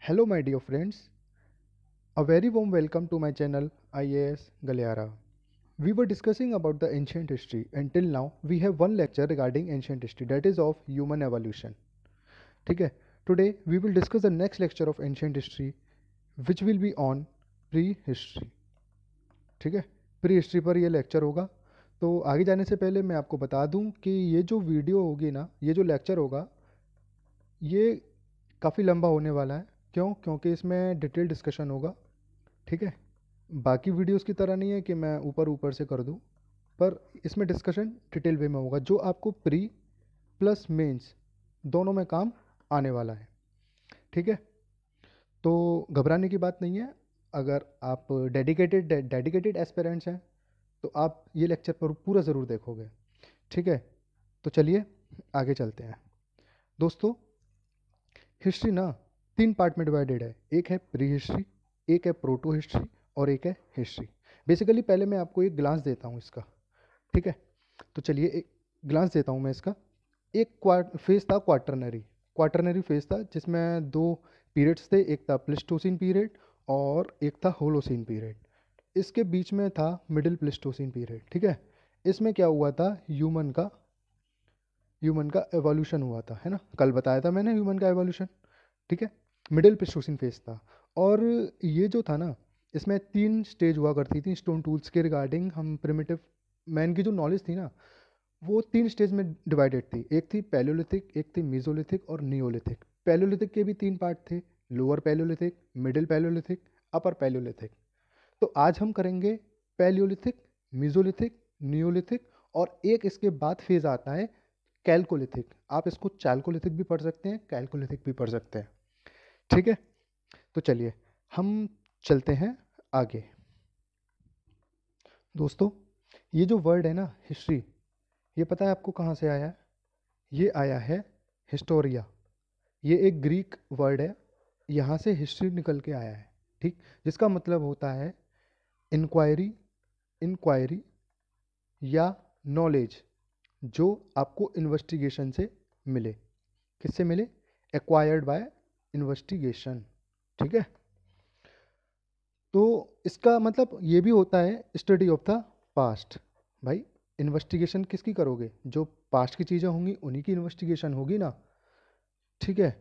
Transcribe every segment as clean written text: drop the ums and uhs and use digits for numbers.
Hello, my dear friends. A very warm welcome to my channel IAS Galiara. We were discussing about the ancient history, and till now we have one lecture regarding ancient history, that is of human evolution. ठीक है? Today we will discuss the next lecture of ancient history, which will be on prehistory. ठीक है? Pre history पर ये lecture होगा. तो आगे जाने से पहले मैं आपको बता दूं कि ये जो वीडियो होगी ना, ये जो लेक्चर होगा, ये काफ़ी लंबा होने वाला है. क्यों? क्योंकि इसमें डिटेल डिस्कशन होगा. ठीक है? बाकी वीडियोस की तरह नहीं है कि मैं ऊपर ऊपर से कर दूं, पर इसमें डिस्कशन डिटेल वे में होगा जो आपको प्री प्लस मेंस दोनों में काम आने वाला है. ठीक है? तो घबराने की बात नहीं है. अगर आप डेडिकेटेड एस्पिरेंट्स हैं तो आप ये लेक्चर पर पूरा ज़रूर देखोगे. ठीक है? तो चलिए आगे चलते हैं. दोस्तों, हिस्ट्री ना 3 पार्ट में डिवाइडेड है. एक है प्री हिस्ट्री, एक है प्रोटो हिस्ट्री और एक है हिस्ट्री. बेसिकली पहले मैं आपको एक ग्लांस देता हूँ इसका. ठीक है? तो चलिए एक ग्लांस देता हूँ मैं इसका. एक फेज था क्वार्टरनरी फेज था, जिसमें 2 पीरियड्स थे. एक था प्लेस्टोसिन पीरियड और एक था होलोसिन पीरियड. इसके बीच में था मिडिल प्लेस्टोसिन पीरियड. ठीक है? इसमें क्या हुआ था, ह्यूमन का एवोल्यूशन हुआ था, है ना. कल बताया था मैंने ह्यूमन का एवोल्यूशन. ठीक है? मिडिल प्लेस्टोसिन फेज था. और ये जो था ना, इसमें 3 स्टेज हुआ करती थी स्टोन टूल्स के रिगार्डिंग. हम प्रिमिटिव मैन की जो नॉलेज थी ना, वो 3 स्टेज में डिवाइडेड थी. एक थी पैलियोलिथिक, एक थी मीजोलिथिक और नियोलिथिक. पैलियोलिथिक के भी 3 पार्ट थे: लोअर पैलियोलिथिक, मिडिल पैलियोलिथिक, अपर पैलियोलिथिक. तो आज हम करेंगे पैलियोलिथिक, मीजोलिथिक, नियोलिथिक, और एक इसके बाद फेज आता है कैल्कोलिथिक. आप इसको चैल्कोलिथिक भी पढ़ सकते हैं, कैल्कोलिथिक भी पढ़ सकते हैं. ठीक है? तो चलिए हम चलते हैं आगे. दोस्तों, ये जो वर्ड है ना हिस्ट्री, ये पता है आपको कहाँ से आया है? ये आया है हिस्टोरिया. ये एक ग्रीक वर्ड है. यहाँ से हिस्ट्री निकल के आया है. ठीक? जिसका मतलब होता है इंक्वायरी या नॉलेज जो आपको इन्वेस्टिगेशन से मिले. किससे मिले? Acquired by investigation. ठीक है? तो इसका मतलब ये भी होता है स्टडी ऑफ द पास्ट. भाई, इन्वेस्टिगेशन किसकी करोगे? जो पास्ट की चीज़ें होंगी उन्हीं की इन्वेस्टिगेशन होगी ना. ठीक है?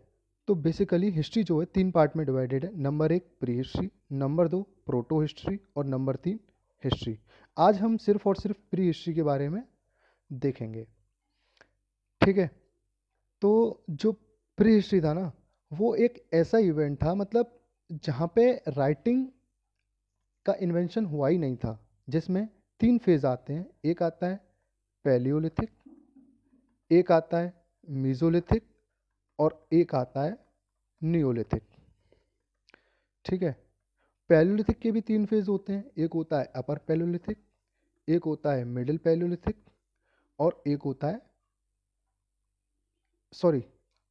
तो बेसिकली हिस्ट्री जो है 3 पार्ट में डिवाइडेड है. Number 1 pre history, number 2 proto history और नंबर 3 हिस्ट्री. आज हम सिर्फ और सिर्फ प्री हिस्ट्री के बारे में देखेंगे. ठीक है? तो जो प्री हिस्ट्री था ना, वो एक ऐसा इवेंट था, मतलब जहाँ पे राइटिंग का इन्वेंशन हुआ ही नहीं था. जिसमें 3 फेज आते हैं. एक आता है पैलियोलिथिक, एक आता है मीजोलिथिक और एक आता है नियोलिथिक. ठीक है? पैलियोलिथिक के भी 3 फेज होते हैं. एक होता है अपर पैलियोलिथिक, एक होता है मिडिल पैलियोलिथिक और एक होता है, सॉरी,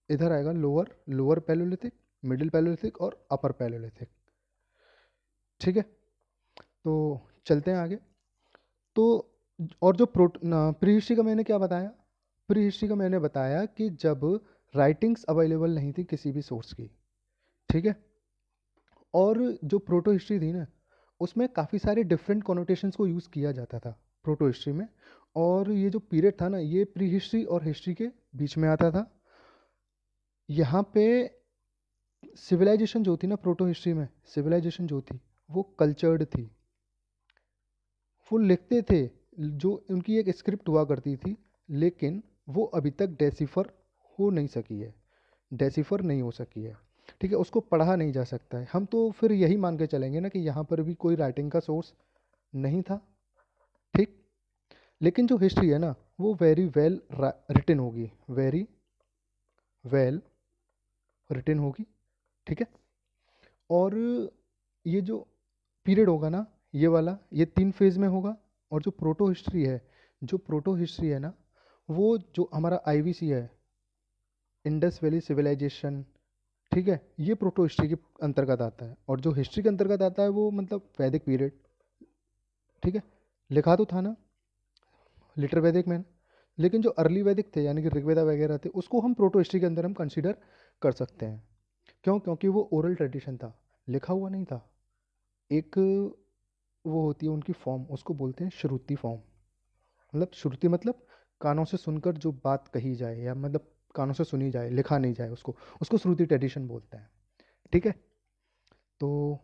इधर आएगा लोअर पैलियोलिथिक, मिडिल पैलियोलिथिक और अपर पैलियोलिथिक. ठीक है? तो चलते हैं आगे. तो और जो प्री हिस्ट्री का मैंने क्या बताया? प्री हिस्ट्री का मैंने बताया कि जब राइटिंग्स अवेलेबल नहीं थी किसी भी सोर्स की. ठीक है? और जो प्रोटो हिस्ट्री थी ना, उसमें काफ़ी सारे डिफरेंट कोनोटेशंस को यूज़ किया जाता था प्रोटो हिस्ट्री में. और ये जो पीरियड था ना, ये प्री हिस्ट्री और हिस्ट्री के बीच में आता था. यहाँ पे सिविलाइजेशन जो थी ना, प्रोटो हिस्ट्री में सिविलाइजेशन जो थी वो कल्चर्ड थी. वो लिखते थे, जो उनकी एक स्क्रिप्ट हुआ करती थी, लेकिन वो अभी तक डेसिफर नहीं हो सकी है. ठीक है? उसको पढ़ा नहीं जा सकता है. हम तो फिर यही मान के चलेंगे ना कि यहाँ पर भी कोई राइटिंग का सोर्स नहीं था. ठीक? लेकिन जो हिस्ट्री है ना, वो वेरी वेल रिटन होगी, वेरी वेल रिटन होगी. ठीक है? और ये जो पीरियड होगा ना, ये वाला, ये 3 फेज में होगा. और जो प्रोटो हिस्ट्री है ना, वो जो हमारा आईवीसी है, इंडस वैली सिविलाइजेशन. ठीक है? ये प्रोटो हिस्ट्री के अंतर्गत आता है. और जो हिस्ट्री के अंतर्गत आता है वो मतलब वैदिक पीरियड. ठीक है? लिखा तो था ना लिटर वैदिक में, लेकिन जो अर्ली वैदिक थे यानी कि ऋग्वेदा वगैरह थे, उसको हम प्रोटो हिस्ट्री के अंदर हम कंसीडर कर सकते हैं. क्यों? क्योंकि वो ओरल ट्रेडिशन था, लिखा हुआ नहीं था। एक वो होती है उनकी फॉर्म, उसको बोलते हैं श्रुति फॉर्म। मतलब श्रुति मतलब कानों से सुनकर जो बात कही जाए, या मतलब कानों से सुनी जाए, लिखा नहीं जाए, उसको उसको श्रुति ट्रेडिशन बोलते हैं। ठीक है। तो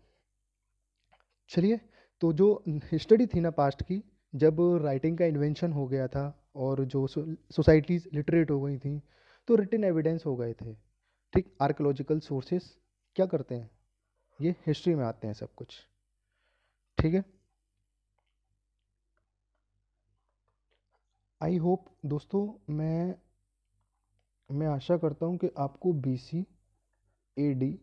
चलिए, तो जो हिस्ट्री थी ना पास्ट की, जब राइटिंग का इन्वेंशन हो गया था और जो सोसाइटीज़ लिटरेट हो गई थी, तो रिटन एविडेंस हो गए थे। ठीक, आर्कोलॉजिकल सोर्सेस क्या करते हैं, ये हिस्ट्री में आते हैं सब कुछ। ठीक है। आई होप दोस्तों, मैं आशा करता हूँ कि आपको BC, AD,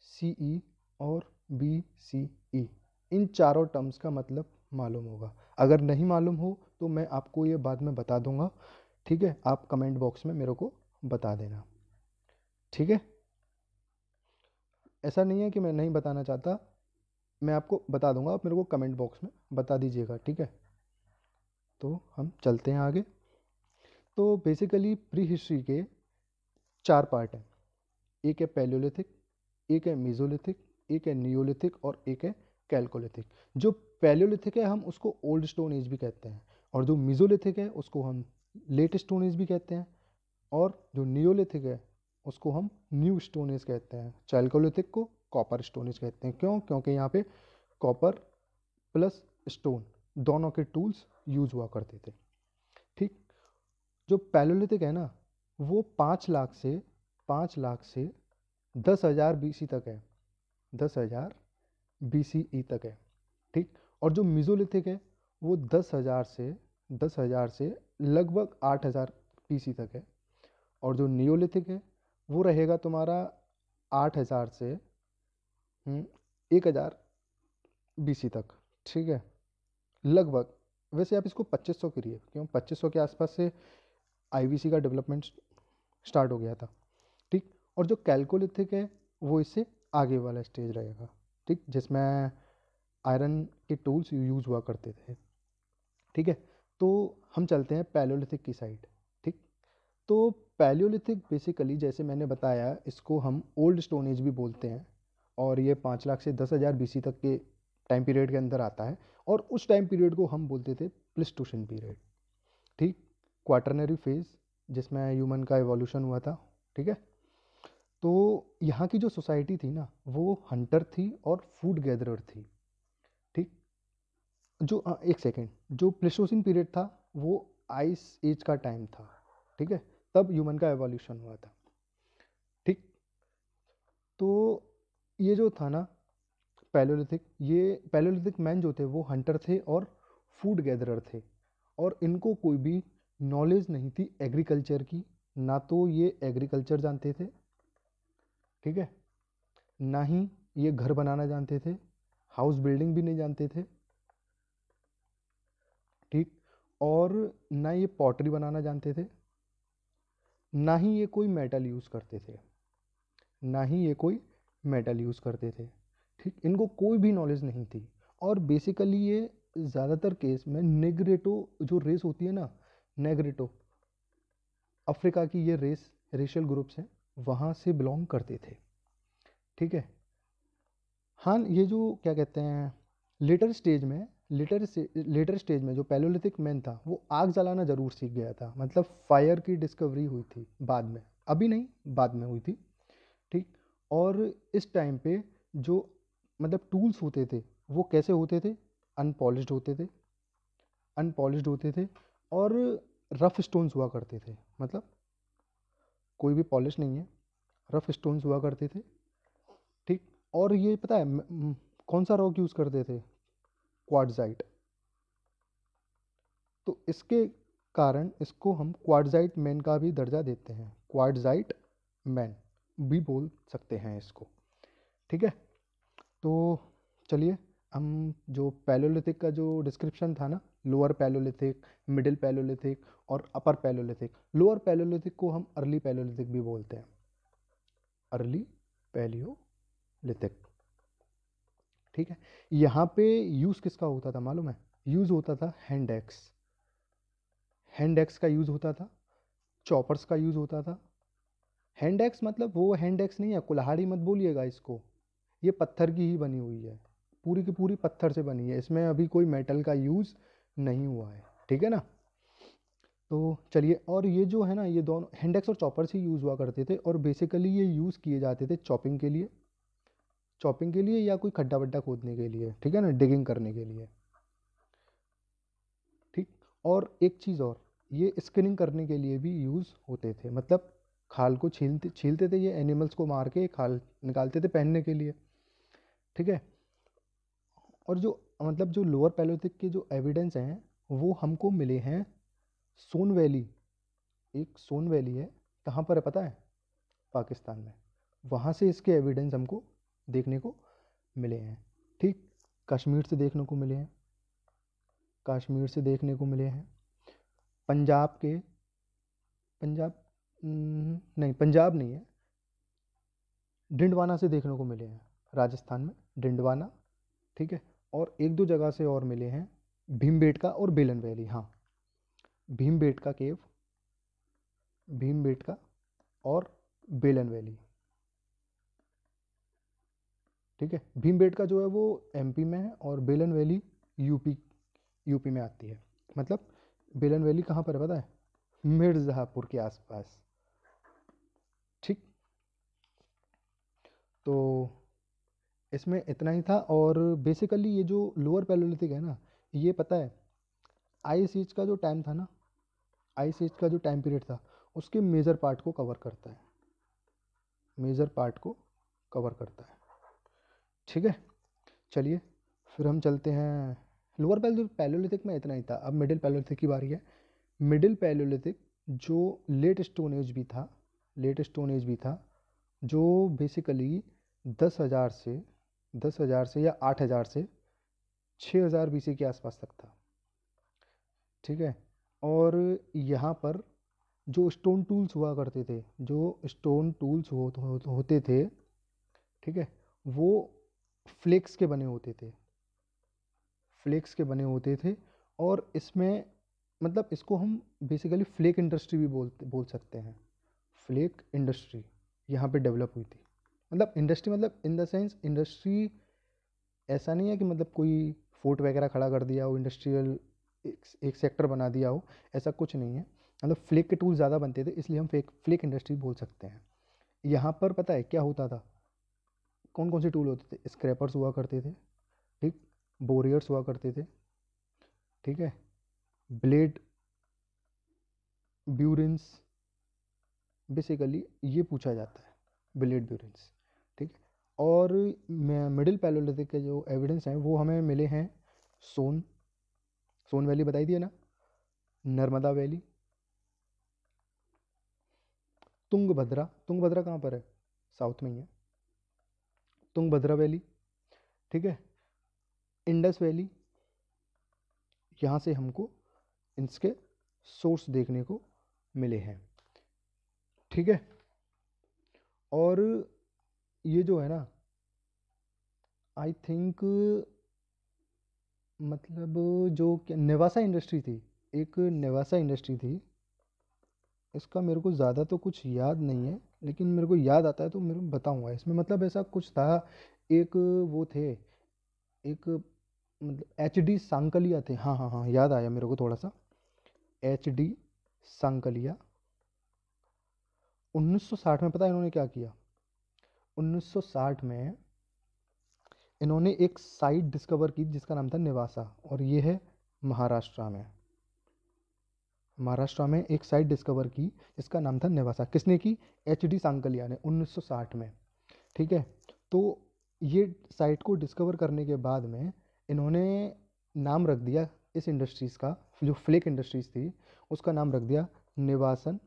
CE और BCE इन चारों टर्म्स का मतलब मालूम होगा। अगर नहीं मालूम हो तो मैं आपको ये बाद में बता दूंगा। ठीक है, आप कमेंट बॉक्स में मेरे को बता देना। ठीक है, ऐसा नहीं है कि मैं नहीं बताना चाहता, मैं आपको बता दूंगा, आप मेरे को कमेंट बॉक्स में बता दीजिएगा। ठीक है, तो हम चलते हैं आगे। तो बेसिकली प्री हिस्ट्री के चार पार्ट हैं। एक है पैलियोलिथिक, एक है मीजोलिथिक, एक है नियोलिथिक और एक है कैल्कोलिथिक। जो पैलियोलिथिक है हम उसको ओल्ड स्टोन एज भी कहते हैं, और जो मीजोलिथिक है उसको हम लेट स्टोन एज भी कहते हैं, और जो नियोलिथिक है उसको हम न्यू स्टोन एज कहते हैं। चाइल्कोलिथिक को कॉपर स्टोन एज कहते हैं। क्यों? क्योंकि यहाँ पे कॉपर प्लस स्टोन दोनों के टूल्स यूज हुआ करते थे। ठीक, जो पैलियोलिथिक है ना, वो 5 लाख से 10,000 BC तक है। 10,000 BCE तक है। ठीक, और जो मीजोलिथिक है वो 10,000 से लगभग 8,000 BC तक है। और जो नियोलिथिक है वो रहेगा तुम्हारा 8,000 से 1,000 BC तक। ठीक है, लगभग। वैसे आप इसको 2500 करिए, क्यों? 2500 के आसपास से IVC का डेवलपमेंट स्टार्ट हो गया था। ठीक, और जो कैल्कोलिथिक है वो इससे आगे वाला स्टेज रहेगा। ठीक, जिसमें आयरन के टूल्स यूज हुआ करते थे। ठीक है, तो हम चलते हैं पैलियोलिथिक की साइड। ठीक, तो पैलियोलिथिक बेसिकली जैसे मैंने बताया, इसको हम ओल्ड स्टोन एज भी बोलते हैं, और ये 5 लाख से 10,000 BC तक के टाइम पीरियड के अंदर आता है। और उस टाइम पीरियड को हम बोलते थे प्लिस्टोसिन पीरियड। ठीक, क्वाटरनरी फेज जिसमें ह्यूमन का एवोल्यूशन हुआ था। ठीक है, तो यहाँ की जो सोसाइटी थी ना, वो हंटर थी और फूड गैदरर थी। ठीक, जो एक सेकेंड, जो प्लेस्टोसिन पीरियड था वो आइस एज का टाइम था। ठीक है, तब ह्यूमन का एवोल्यूशन हुआ था। ठीक, तो ये जो था ना पैलियोलिथिक, ये पैलियोलिथिक मैन जो थे वो हंटर थे और फूड गैदरर थे, और इनको कोई भी नॉलेज नहीं थी एग्रीकल्चर की। ना तो ये एग्रीकल्चर जानते थे, ठीक है, ना ही ये घर बनाना जानते थे, हाउस बिल्डिंग भी नहीं जानते थे। ठीक, और ना ये पॉटरी बनाना जानते थे, ना ही ये कोई मेटल यूज़ करते थे, ना ही ये कोई मेटल यूज़ करते थे। ठीक, इनको कोई भी नॉलेज नहीं थी। और बेसिकली ये ज़्यादातर केस में नेग्रेटो जो रेस होती है ना, नेग्रेटो अफ्रीका की ये रेशियल ग्रुप्स हैं, वहाँ से बिलोंग करते थे। ठीक है, हाँ, ये जो क्या कहते हैं, लेटर स्टेज में जो पैलियोलिथिक मैन था वो आग जलाना ज़रूर सीख गया था। मतलब फायर की डिस्कवरी हुई थी बाद में, अभी नहीं, बाद में हुई थी। ठीक, और इस टाइम पे जो मतलब टूल्स होते थे वो कैसे होते थे? अनपॉलिश्ड होते थे, अनपॉलिश्ड होते थे, और रफ स्टोन्स हुआ करते थे। मतलब कोई भी पॉलिश नहीं है, रफ स्टोन्स हुआ करते थे। ठीक, और ये पता है कौन सा रॉक यूज़ करते थे? क्वार्ट्जाइट। तो इसके कारण इसको हम क्वार्ट्जाइट मैन का भी दर्जा देते हैं, क्वार्ट्जाइट मैन भी बोल सकते हैं इसको। ठीक है, तो चलिए, हम जो पैलियोलिथिक का जो डिस्क्रिप्शन था ना, लोअर पैलियोलिथिक, मिडिल पैलियोलिथिक और अपर पैलियोलिथिक, लोअर पैलियोलिथिक को हम अर्ली पैलियोलिथिक भी बोलते हैं, अर्ली पैलियोलिथिक। ठीक है, यहाँ पे यूज़ किसका होता था मालूम है? यूज़ होता था हैंड एक्स, हैंड एक्स का यूज़ होता था, चॉपर्स का यूज़ होता था, हैंड एक्स मतलब वो हैंड एक्स नहीं है, कुल्हाड़ी मत बोलिएगा इसको। ये पत्थर की ही बनी हुई है, पूरी की पूरी पत्थर से बनी है, इसमें अभी कोई मेटल का यूज़ नहीं हुआ है, ठीक है ना। तो चलिए, और ये जो है ना, ये दोनों हैंड एक्स और चॉपर से यूज़ हुआ करते थे, और बेसिकली ये यूज़ किए जाते थे चॉपिंग के लिए, चॉपिंग के लिए या कोई खड्डा वड्डा खोदने के लिए, ठीक है ना, डिगिंग करने के लिए, ठीक। और एक चीज़ और, ये स्किनिंग करने के लिए भी यूज़ होते थे, मतलब खाल को छीलते छीलते थे, ये एनिमल्स को मार के खाल निकालते थे पहनने के लिए, ठीक है। और जो मतलब जो लोअर पैलोथिक के जो एविडेंस हैं वो हमको मिले हैं सोन वैली, एक सोन वैली है, कहाँ पर है पता है, पाकिस्तान में। वहाँ से इसके एविडेंस हमको देखने को मिले हैं, ठीक। कश्मीर से देखने को मिले हैं, कश्मीर से देखने को मिले हैं, पंजाब के, पंजाब, नहीं पंजाब नहीं है, डिंडवाना से देखने को मिले हैं, राजस्थान में डिंडवाना, ठीक है। और एक दो जगह से और मिले हैं, भीमबेटका और बेलन वैली, हाँ, भीमबेटका केव, भीमबेटका और बेलन वैली, ठीक है। भीमबेटका जो है वो एमपी में है, और बेलन वैली यूपी, यूपी में आती है। मतलब बेलन वैली कहाँ पर है पता है, मिर्ज़ापुर के आसपास, ठीक। तो इसमें इतना ही था, और बेसिकली ये जो लोअर पैलोलिथिक है ना, ये पता है आइस एज का जो टाइम था ना, आइस एज का जो टाइम पीरियड था, उसके मेजर पार्ट को कवर करता है, मेजर पार्ट को कवर करता है, ठीक है। चलिए, फिर हम चलते हैं, लोअर पैलोलिथिक में इतना ही था। अब मिडिल पैलोलिथिक की बारी है। मिडिल पैलोलिथिक जो लेट स्टोन एज भी था, लेट स्टोन एज भी था, जो बेसिकली 10,000 से 10,000 से या 8,000 से 6,000 बीसी के आसपास तक था, ठीक है। और यहाँ पर जो स्टोन टूल्स हुआ करते थे, जो स्टोन टूल्स होते थे, ठीक है, वो फ्लेक्स के बने होते थे, फ्लेक्स के बने होते थे। और इसमें मतलब इसको हम बेसिकली फ्लेक इंडस्ट्री भी बोल सकते हैं, फ्लेक इंडस्ट्री यहाँ पे डेवलप हुई थी। मतलब इंडस्ट्री मतलब इन द सेंस इंडस्ट्री, ऐसा नहीं है कि मतलब कोई फोर्ट वगैरह खड़ा कर दिया हो, इंडस्ट्रियल एक सेक्टर बना दिया हो, ऐसा कुछ नहीं है। मतलब फ्लेक के टूल ज़्यादा बनते थे, इसलिए हम फ्लेक इंडस्ट्री बोल सकते हैं। यहाँ पर पता है क्या होता था, कौन कौन से टूल होते थे, स्क्रैपर्स हुआ करते थे, ठीक, बोरियर्स हुआ करते थे, ठीक है, ब्लेड ब्यूरेंस, बेसिकली ये पूछा जाता है, ब्लेड ब्यूरेंस, ठीक है। और मिडिल पैलोलिथिक के जो एविडेंस हैं वो हमें मिले हैं सोन, सोन वैली बताई दिया ना, नर्मदा वैली, तुंगभद्रा, तुंगभद्रा कहाँ पर है, साउथ में ही है, तुंगभद्रा वैली, ठीक है, इंडस वैली, यहाँ से हमको इसके सोर्स देखने को मिले हैं, ठीक है। और ये जो है ना, आई थिंक मतलब जो क्या नेवासा इंडस्ट्री थी, एक नेवासा इंडस्ट्री थी, इसका मेरे को ज़्यादा तो कुछ याद नहीं है, लेकिन मेरे को याद आता है तो मेरे को बताऊंगा। इसमें मतलब ऐसा कुछ था, एक वो थे, एक मतलब एच डी सांकलिया थे, हाँ हाँ हाँ, याद आया मेरे को थोड़ा सा, एच डी सांकलिया। 1960 में पता है इन्होंने क्या किया, 1960 में इन्होंने एक साइट डिस्कवर की जिसका नाम था नेवासा, और ये है महाराष्ट्र में, महाराष्ट्र में एक साइट डिस्कवर की जिसका नाम था नेवासा। किसने की, एच डी सांकलिया ने, 1960 में, ठीक है। तो ये साइट को डिस्कवर करने के बाद में इन्होंने नाम रख दिया इस इंडस्ट्रीज़ का, जो फ्लेक इंडस्ट्रीज़ थी उसका नाम रख दिया नेवासन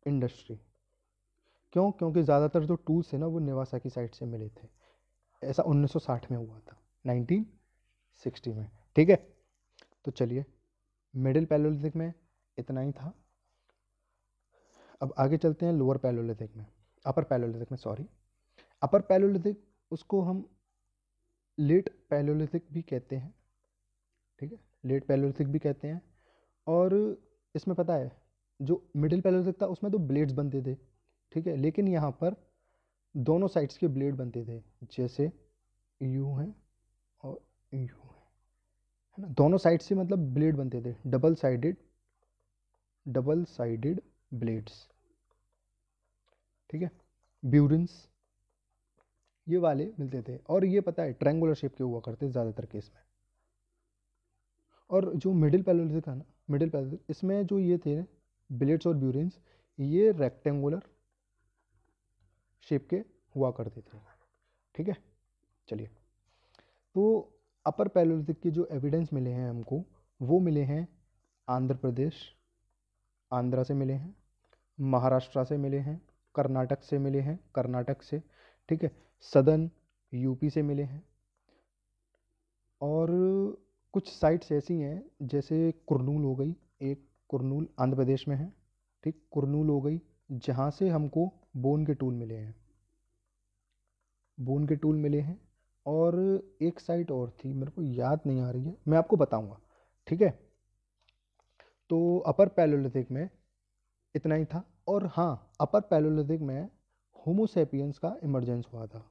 इंडस्ट्री। क्यों, क्योंकि ज़्यादातर जो टूल्स थे ना वो नेवासा की साइट से मिले थे। ऐसा 1960 में हुआ था, 1960 में, ठीक है। तो चलिए, मिडिल पैलोलिथिक में इतना ही था। अब आगे चलते हैं लोअर पैलोलिथिक में, अपर पैलोलिथिक में, सॉरी, अपर पैलोलिथिक, उसको हम लेट पैलोलिथिक भी कहते हैं, ठीक है, लेट पैलोलिथिक भी कहते हैं। और इसमें पता है जो मिडिल पैलोलिथिक था उसमें तो ब्लेड्स बनते थे, ठीक है, लेकिन यहाँ पर दोनों साइड्स के ब्लेड बनते थे, जैसे यू है और यू है ना, दोनों साइड से मतलब ब्लेड बनते थे, डबल साइडेड ब्लेड्स, ठीक है। ब्यूरिन्स ये वाले मिलते थे, और ये पता है ट्रायंगुलर शेप के हुआ करते ज़्यादातर केस में। और जो मिडिल पैलोलिथिक था ना, मिडिल पैलोलिथिक, इसमें जो ये थे ब्लेड्स और ब्यूरिन्स, ये रेक्टेंगुलर शेप के हुआ करते थे, ठीक है। चलिए, तो अपर पैलोलिथिक के जो एविडेंस मिले हैं हमको, वो मिले हैं आंध्र प्रदेश, आंध्रा से मिले हैं, महाराष्ट्र से मिले हैं, कर्नाटक से मिले हैं, कर्नाटक से, ठीक है, सदर्न यूपी से मिले हैं, और कुछ साइट्स ऐसी हैं जैसे कुरनूल हो गई, एक कुरनूल आंध्र प्रदेश में है, ठीक, कुरनूल हो गई, जहाँ से हमको बोन के टूल मिले हैं, बोन के टूल मिले हैं। और एक साइट और थी, मेरे को याद नहीं आ रही है, मैं आपको बताऊंगा, ठीक है। तो अपर पैलोलिथिक में इतना ही था। और हाँ, अपर पैलोलिथिक में होमोसेपियंस का इमरजेंस हुआ था,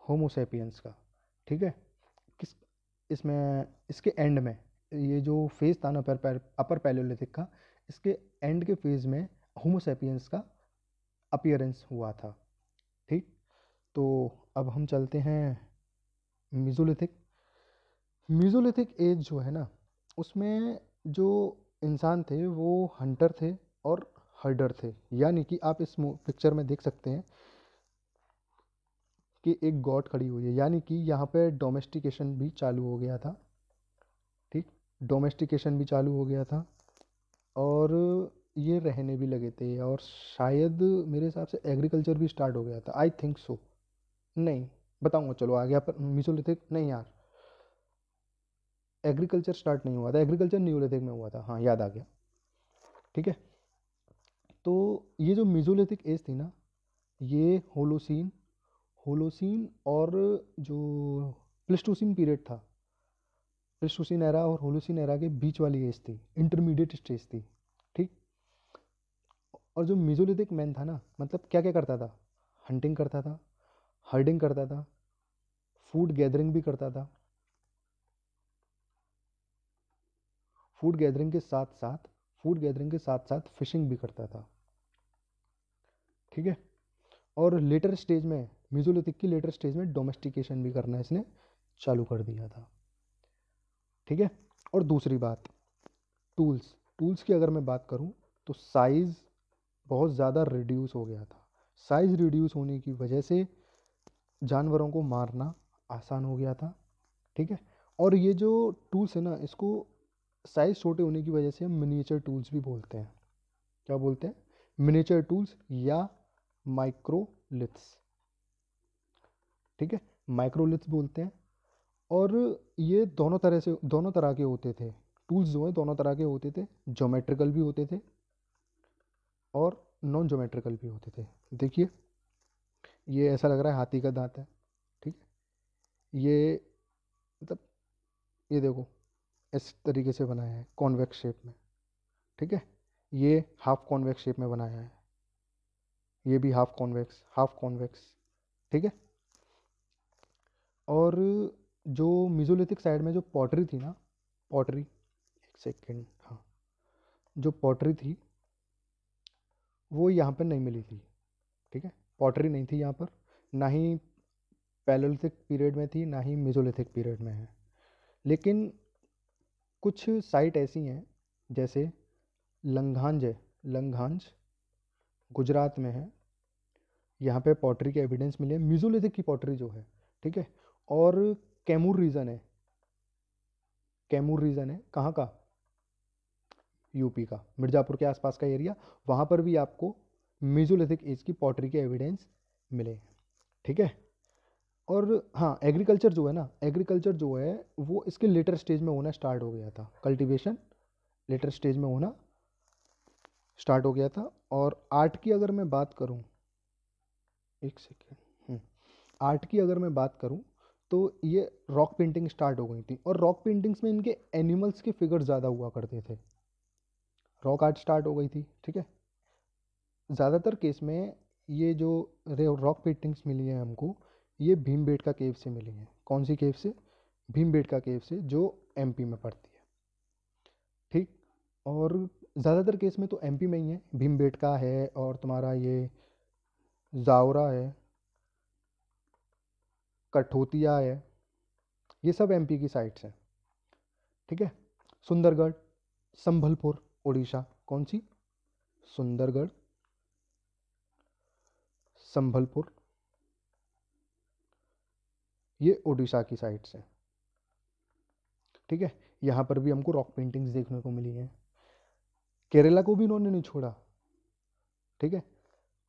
होमोसेपियंस का, ठीक है। किस इसमें इसके एंड में, ये जो फेज था ना अपर पैलोलिथिक का, इसके एंड के फेज में होमोसेपियंस का अपीयरेंस हुआ था, ठीक। तो अब हम चलते हैं मीजोलिथिक। मीजोलिथिक एज जो है ना, उसमें जो इंसान थे वो हंटर थे और हर्डर थे, यानी कि आप इस पिक्चर में देख सकते हैं कि एक गॉड खड़ी हुई है, यानी कि यहाँ पे डोमेस्टिकेशन भी चालू हो गया था, ठीक, डोमेस्टिकेशन भी चालू हो गया था, और ये रहने भी लगे थे, और शायद मेरे हिसाब से एग्रीकल्चर भी स्टार्ट हो गया था, आई थिंक सो, नहीं बताऊंगा, चलो आगे। पर मीसोलिथिक नहीं यार, एग्रीकल्चर स्टार्ट नहीं हुआ था, एग्रीकल्चर न्यूलिथिक में हुआ था, हाँ याद आ गया, ठीक है। तो ये जो मीसोलिथिक एज थी ना, ये होलोसीन, होलोसीन और जो प्लेस्टोसीन पीरियड था, प्लेस्टोसीन एरा और होलोसीन एरा के बीच वाली एज थी, इंटरमीडिएट स्टेज थी, ठीक। और जो मीसोलिथिक मैन था ना, मतलब क्या क्या करता था, हंटिंग करता था, हर्डिंग करता था, फूड गैदरिंग भी करता था, फूड गैदरिंग के साथ साथ फूड गैदरिंग के साथ साथ फिशिंग भी करता था, ठीक है। और लेटर स्टेज में, मीसोलिथिक की लेटर स्टेज में डोमेस्टिकेशन भी करना इसने चालू कर दिया था, ठीक है। और दूसरी बात, टूल्स, टूल्स की अगर मैं बात करूं, तो साइज़ बहुत ज़्यादा रिड्यूस हो गया था, साइज़ रिड्यूस होने की वजह से जानवरों को मारना आसान हो गया था, ठीक है। और ये जो टूल्स है ना, इसको साइज़ छोटे होने की वजह से हम मिनिएचर टूल्स भी बोलते हैं, क्या बोलते हैं, मिनिएचर टूल्स या माइक्रोलिथ्स, ठीक है, माइक्रोलिथ्स बोलते हैं। और ये दोनों तरह के होते थे, टूल्स जो है दोनों तरह के होते थे, ज्योमेट्रिकल भी होते थे और नॉन ज्योमेट्रिकल भी होते थे। देखिए, ये ऐसा लग रहा है हाथी का दांत है, ठीक है, ये मतलब ये देखो इस तरीके से बनाया है कॉन्वेक्स शेप में, ठीक है, ये हाफ कॉन्वेक्स शेप में बनाया है, ये भी हाफ कॉन्वेक्स, ठीक है। और जो मिजोलिथिक साइड में जो पॉटरी थी ना, पॉटरी, एक सेकेंड, हाँ, जो पॉटरी थी वो यहाँ पर नहीं मिली थी, ठीक है, पॉटरी नहीं थी यहाँ पर, ना ही पैलोलिथिक पीरियड में थी, ना ही मिजोलिथिक पीरियड में है। लेकिन कुछ साइट ऐसी हैं, जैसे लंघांज है, लंघांज गुजरात में है, यहाँ पे पॉटरी के एविडेंस मिले हैं, मिजोलिथिक की पॉटरी जो है, ठीक है। और कैमूर रीजन है, कैमूर रीजन है कहाँ का, यूपी का, मिर्ज़ापुर के आसपास का एरिया, वहाँ पर भी आपको मेसोलिथिक एज की पॉटरी के एविडेंस मिले, ठीक है। और हाँ, एग्रीकल्चर जो है ना, एग्रीकल्चर जो है वो इसके लेटर स्टेज में होना स्टार्ट हो गया था, कल्टीवेशन लेटर स्टेज में होना स्टार्ट हो गया था। और आर्ट की अगर मैं बात करूँ, एक सेकेंड, आर्ट की अगर मैं बात करूँ, तो ये रॉक पेंटिंग स्टार्ट हो गई थी, और रॉक पेंटिंग्स में इनके एनिमल्स के फिगर ज़्यादा हुआ करते थे, रॉक आर्ट स्टार्ट हो गई थी। ठीक है, ज़्यादातर केस में ये जो रॉक पेंटिंग्स मिली हैं हमको, ये भीमबेटका केव से मिली हैं। कौन सी केव से? भीमबेटका केव से, जो एमपी में पड़ती है। ठीक, और ज़्यादातर केस में तो एमपी में ही है। भीमबेटका है और तुम्हारा ये जावरा है, कठोतिया है, ये सब एमपी की साइट्स हैं। ठीक है, सुंदरगढ़, संभलपुर, उड़ीसा। कौन सी? सुंदरगढ़, संभलपुर, ये उड़ीसा की साइट्स हैं। ठीक है, यहाँ पर भी हमको रॉक पेंटिंग्स देखने को मिली हैं। केरला को भी इन्होंने नहीं छोड़ा। ठीक है,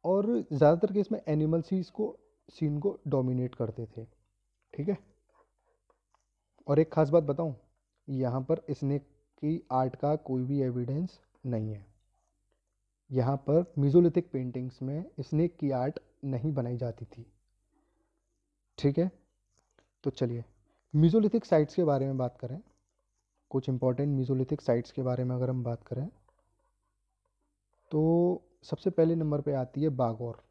और ज़्यादातर केस में एनिमल सीन को डोमिनेट करते थे। ठीक है, और एक खास बात बताऊं, यहाँ पर स्नेक की आर्ट का कोई भी एविडेंस नहीं है। यहाँ पर मीजोलिथिक पेंटिंग्स में स्नेक की आर्ट नहीं बनाई जाती थी। ठीक है, तो चलिए मीजोलिथिक साइट्स के बारे में बात करें। कुछ इंपॉर्टेंट मीजोलिथिक साइट्स के बारे में अगर हम बात करें तो सबसे पहले नंबर पे आती है बागौर।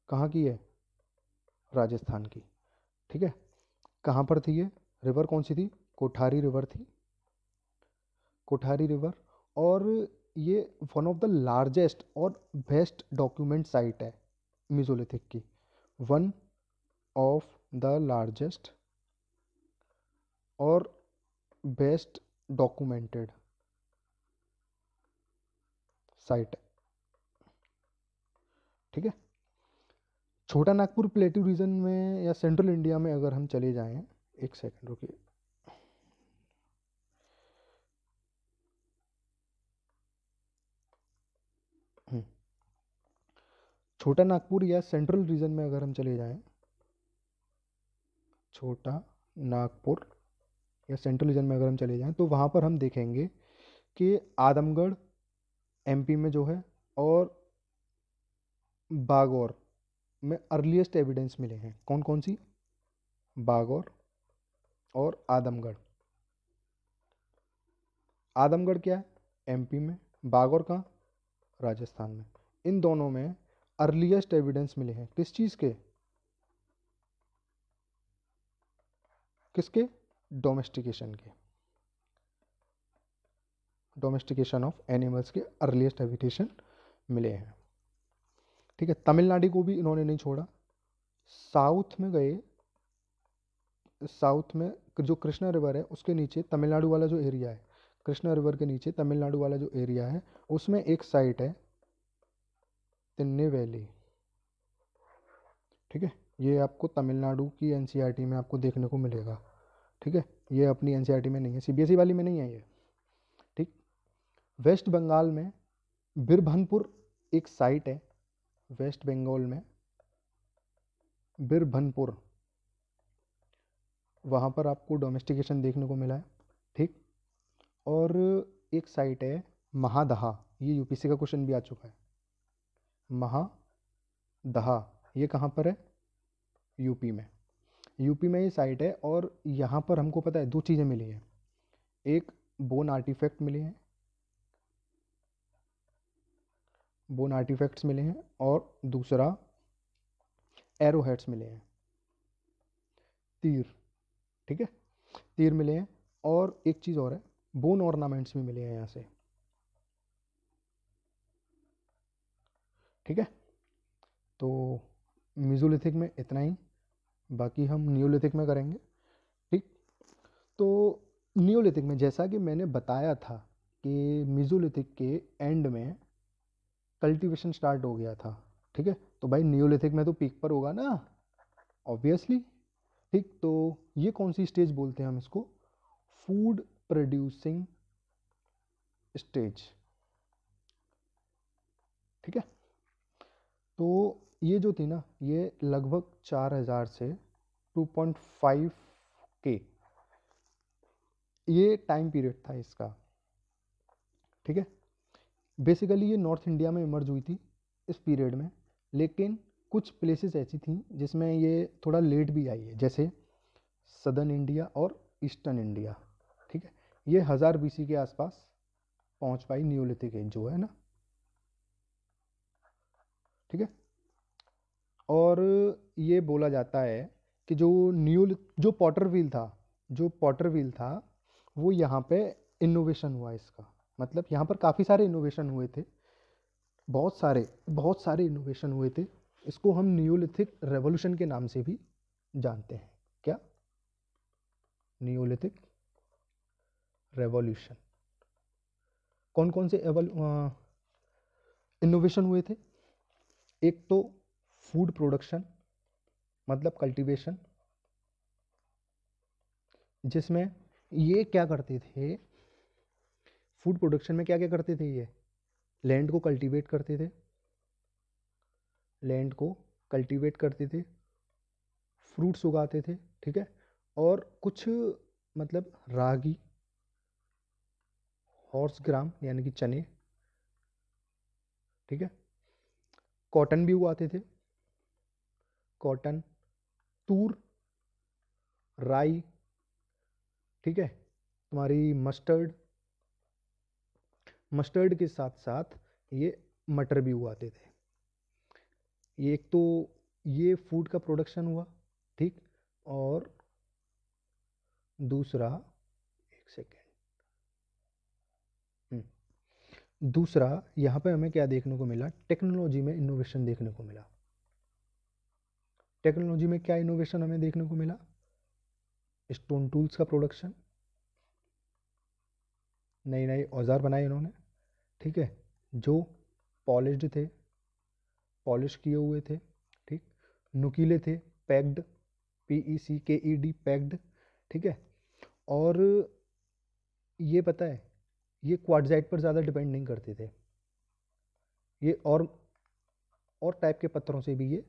कहाँ की है? राजस्थान की। ठीक है, कहाँ पर थी ये? रिवर कौन सी थी? कोठारी रिवर थी, कोठारी रिवर। और ये वन ऑफ द लार्जेस्ट और बेस्ट डॉक्यूमेंट साइट है मीजोलिथिक की। वन ऑफ द लार्जेस्ट और बेस्ट डॉक्यूमेंटेड साइट है। ठीक है, छोटा नागपुर प्लेट्यू रीजन में या सेंट्रल इंडिया में अगर हम चले जाएं, एक सेकंड रुकिए। छोटा नागपुर या सेंट्रल रीजन में अगर हम चले जाएं, छोटा नागपुर या सेंट्रल रीजन में अगर हम चले जाएं तो वहाँ पर हम देखेंगे कि आदमगढ़ एमपी में जो है, और बागौर में अर्लीस्ट एविडेंस मिले हैं। कौन कौन सी? बागौर और आदमगढ़। आदमगढ़ क्या है? एमपी में। बागौर कहाँ? राजस्थान में। इन दोनों में अर्लीस्ट एविडेंस मिले हैं। किस चीज़ के? किसके? डोमेस्टिकेशन के। डोमेस्टिकेशन ऑफ एनिमल्स के अर्लीस्ट एविडेंस मिले हैं। ठीक है, तमिलनाडु को भी इन्होंने नहीं छोड़ा। साउथ में गए, साउथ में जो कृष्णा रिवर है उसके नीचे तमिलनाडु वाला जो एरिया है, कृष्णा रिवर के नीचे तमिलनाडु वाला जो एरिया है, उसमें एक साइट है तिन्ने वैली। ठीक है, ये आपको तमिलनाडु की एनसीईआरटी में आपको देखने को मिलेगा। ठीक है, ये अपनी एनसीईआरटी में नहीं है, सीबीएसई वाली में नहीं है ये। ठीक, वेस्ट बंगाल में बिरभनपुर एक साइट है, वेस्ट बंगाल में बिरभनपुर, वहाँ पर आपको डोमेस्टिकेशन देखने को मिला है। ठीक, और एक साइट है महादहा, ये यूपीसी का क्वेश्चन भी आ चुका है। महादहा ये कहाँ पर है? यूपी में। यूपी में ये साइट है, और यहाँ पर हमको पता है दो चीज़ें मिली हैं। एक बोन आर्टिफैक्ट मिले हैं, बोन आर्टिफैक्ट्स मिले हैं, और दूसरा एरो हेड्स मिले हैं, तीर। ठीक है, तीर मिले हैं, और एक चीज़ और है, बोन ऑर्नामेंट्स भी मिले हैं यहाँ से। ठीक है, तो मीजोलिथिक में इतना ही, बाकी हम नियोलिथिक में करेंगे। ठीक, तो नियोलिथिक में जैसा कि मैंने बताया था कि मीजोलिथिक के एंड में कल्टीवेशन स्टार्ट हो गया था। ठीक है, तो भाई नियोलिथिक में तो पीक पर होगा ना, ऑब्वियसली। ठीक, तो ये कौन सी स्टेज बोलते हैं हम इसको? Food producing stage. ठीक है, तो ये जो थी ना, ये लगभग 4000 से 2.5 के ये टाइम पीरियड था इसका। ठीक है, बेसिकली ये नॉर्थ इंडिया में इमर्ज हुई थी इस पीरियड में, लेकिन कुछ प्लेसेस ऐसी थी जिसमें ये थोड़ा लेट भी आई है, जैसे सदर्न इंडिया और ईस्टर्न इंडिया। ठीक है, ये 1000 BC के आसपास पहुंच पाई नियोलिथिक एज जो है ना, ठीक है। और ये बोला जाता है कि जो पॉटर व्हील था वो यहाँ पे इनोवेशन हुआ इसका, मतलब यहाँ पर काफ़ी सारे इनोवेशन हुए थे, बहुत सारे इनोवेशन हुए थे। इसको हम नियोलिथिक रेवोल्यूशन के नाम से भी जानते हैं। क्या? Neolithic revolution. कौन कौन से इनोवेशन हुए थे? एक तो फूड प्रोडक्शन, मतलब कल्टीवेशन, जिसमें ये क्या करते थे, फूड प्रोडक्शन में क्या क्या करते थे, ये लैंड को कल्टीवेट करते थे, फ्रूट्स उगाते थे, ठीक है। और कुछ मतलब रागी, हॉर्स ग्राम यानी कि चने, ठीक है। कॉटन भी उगाते थे, कॉटन, तूर, राई, ठीक है। तुम्हारी मस्टर्ड के साथ साथ ये मटर भी उगाते थे। ये एक तो ये फूड का प्रोडक्शन हुआ, ठीक। और दूसरा, एक सेकेंड, दूसरा यहाँ पे हमें क्या देखने को मिला, टेक्नोलॉजी में इनोवेशन देखने को मिला। टेक्नोलॉजी में क्या इनोवेशन हमें देखने को मिला? स्टोन टूल्स का प्रोडक्शन, नए नए औजार बनाए इन्होंने, ठीक है, जो पॉलिश्ड थे, पॉलिश किए हुए थे, ठीक, नुकीले थे, पैक्ड, PECKED, पैक्ड, ठीक है। और ये पता है, ये क्वार्टजाइट पर ज़्यादा डिपेंड नहीं करते थे, ये और टाइप के पत्थरों से भी ये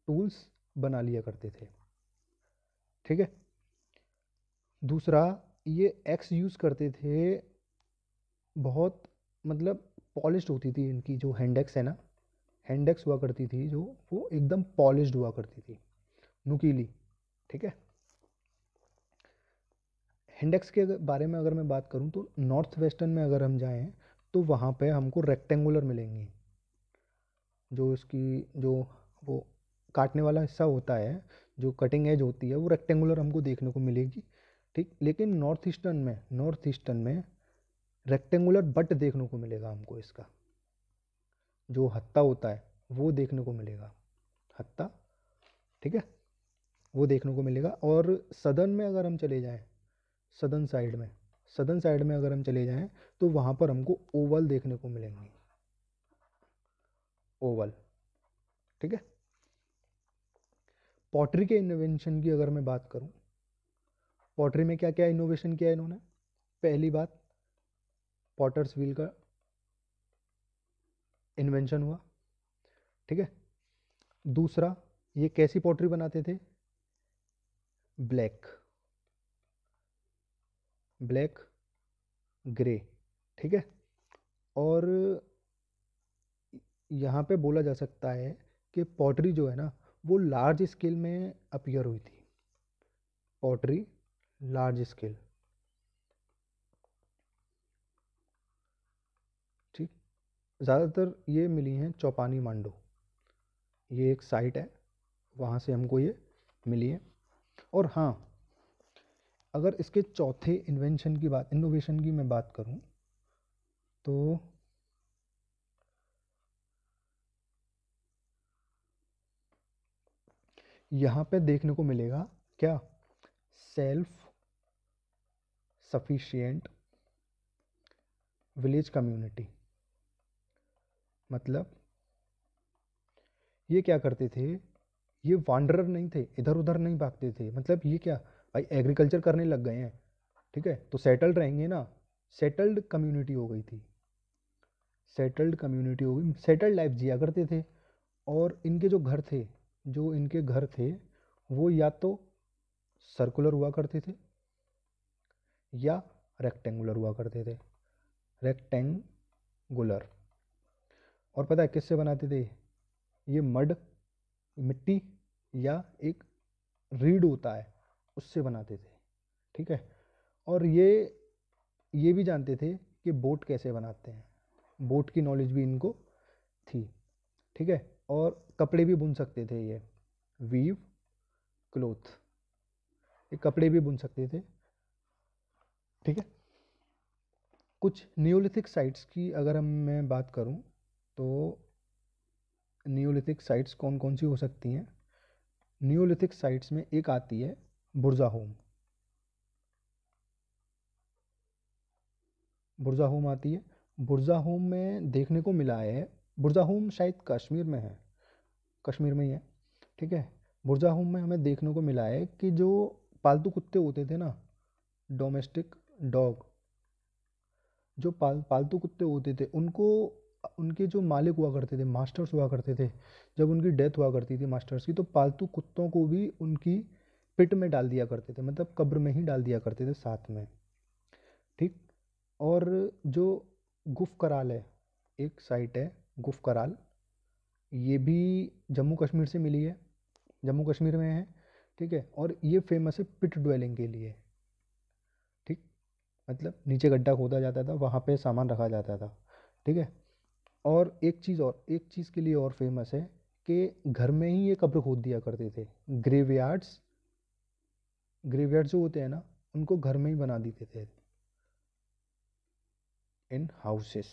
टूल्स बना लिया करते थे, ठीक है। दूसरा, ये एक्स यूज़ करते थे, बहुत मतलब पॉलिश्ड होती थी इनकी जो हैंडेक्स है ना, हैंडेक्स हुआ करती थी जो, वो एकदम पॉलिश्ड हुआ करती थी, नुकीली, ठीक है। हैंडेक्स के बारे में अगर मैं बात करूं तो नॉर्थ वेस्टर्न में अगर हम जाएं तो वहाँ पे हमको रेक्टेंगुलर मिलेंगी, जो इसकी जो वो काटने वाला हिस्सा होता है, जो कटिंग एज होती है, वो रेक्टेंगुलर हमको देखने को मिलेगी, ठीक। लेकिन नॉर्थ ईस्टर्न में रेक्टेंगुलर बट देखने को मिलेगा हमको, इसका जो हत्ता होता है वो देखने को मिलेगा, हत्ता, ठीक है, वो देखने को मिलेगा। और सदर्न में अगर हम चले जाएं, सदर्न साइड में अगर हम चले जाएं तो वहाँ पर हमको ओवल देखने को मिलेंगे, ओवल, ठीक है। पॉटरी के इन्वेंशन की अगर मैं बात करूं, पॉटरी में क्या क्या इनोवेशन किया इन्होंने? पहली बात, पॉटर्स व्हील का इन्वेंशन हुआ, ठीक है। दूसरा, ये कैसी पॉटरी बनाते थे? ब्लैक, ग्रे, ठीक है। और यहाँ पे बोला जा सकता है कि पॉटरी जो है ना, वो लार्ज स्केल में अपीयर हुई थी, पॉटरी लार्ज स्केल, ठीक। ज़्यादातर ये मिली हैं चौपानी मांडो, ये एक साइट है, वहाँ से हमको ये मिली है। और हाँ, अगर इसके चौथे इनोवेशन की मैं बात करूँ तो यहाँ पे देखने को मिलेगा क्या, सेल्फ सफिशिएंट विलेज कम्युनिटी। मतलब ये क्या करते थे, ये वांडरर नहीं थे, इधर उधर नहीं भागते थे, मतलब ये क्या, भाई एग्रीकल्चर करने लग गए हैं, ठीक है, तो सेटल्ड रहेंगे ना, सेटल्ड कम्युनिटी हो गई थी, सेटल्ड लाइफ जिया करते थे। और इनके घर थे वो या तो सर्कुलर हुआ करते थे या रेक्टेंगुलर हुआ करते थे, रेक्टेंगुलर। और पता है किससे बनाते थे? ये मिट्टी या एक रीड होता है, उससे बनाते थे, ठीक है। और ये ये भी जानते थे कि बोट कैसे बनाते हैं, बोट की नॉलेज भी इनको थी। ठीक है, और कपड़े भी बुन सकते थे ये, वीव क्लोथ, ये कपड़े भी बुन सकते थे। ठीक है, कुछ नियोलिथिक साइट्स की अगर मैं बात करूं तो नियोलिथिक साइट्स कौन कौन सी हो सकती हैं। नियोलिथिक साइट्स में एक आती है बुर्जाहोम, बुर्जाहोम आती है। बुर्जाहोम में देखने को मिला है, बुर्जाहोम शायद कश्मीर में है, कश्मीर में ही है। ठीक है, बुर्जाहोम में हमें देखने को मिला है कि जो पालतू कुत्ते होते थे ना, डोमेस्टिक डॉग, जो पालतू कुत्ते होते थे उनको उनके जो मालिक हुआ करते थे, मास्टर्स हुआ करते थे, जब उनकी डेथ हुआ करती थी मास्टर्स की, तो पालतू कुत्तों को भी उनकी पिट में डाल दिया करते थे, मतलब कब्र में ही डाल दिया करते थे साथ में। ठीक, और जो गुफ कराल है, एक साइट है गुफ कराल, ये भी जम्मू कश्मीर से मिली है, जम्मू कश्मीर में है। ठीक है, और ये फेमस है पिट ड्वेलिंग के लिए। ठीक, मतलब नीचे गड्ढा खोदा जाता था, वहाँ पे सामान रखा जाता था। ठीक है, और एक चीज़ के लिए और फेमस है कि घर में ही ये कब्र खोद दिया करते थे। ग्रेवयार्ड्स, ग्रेवयार्ड जो होते हैं ना, उनको घर में ही बना देते थे, इन हाउसेस।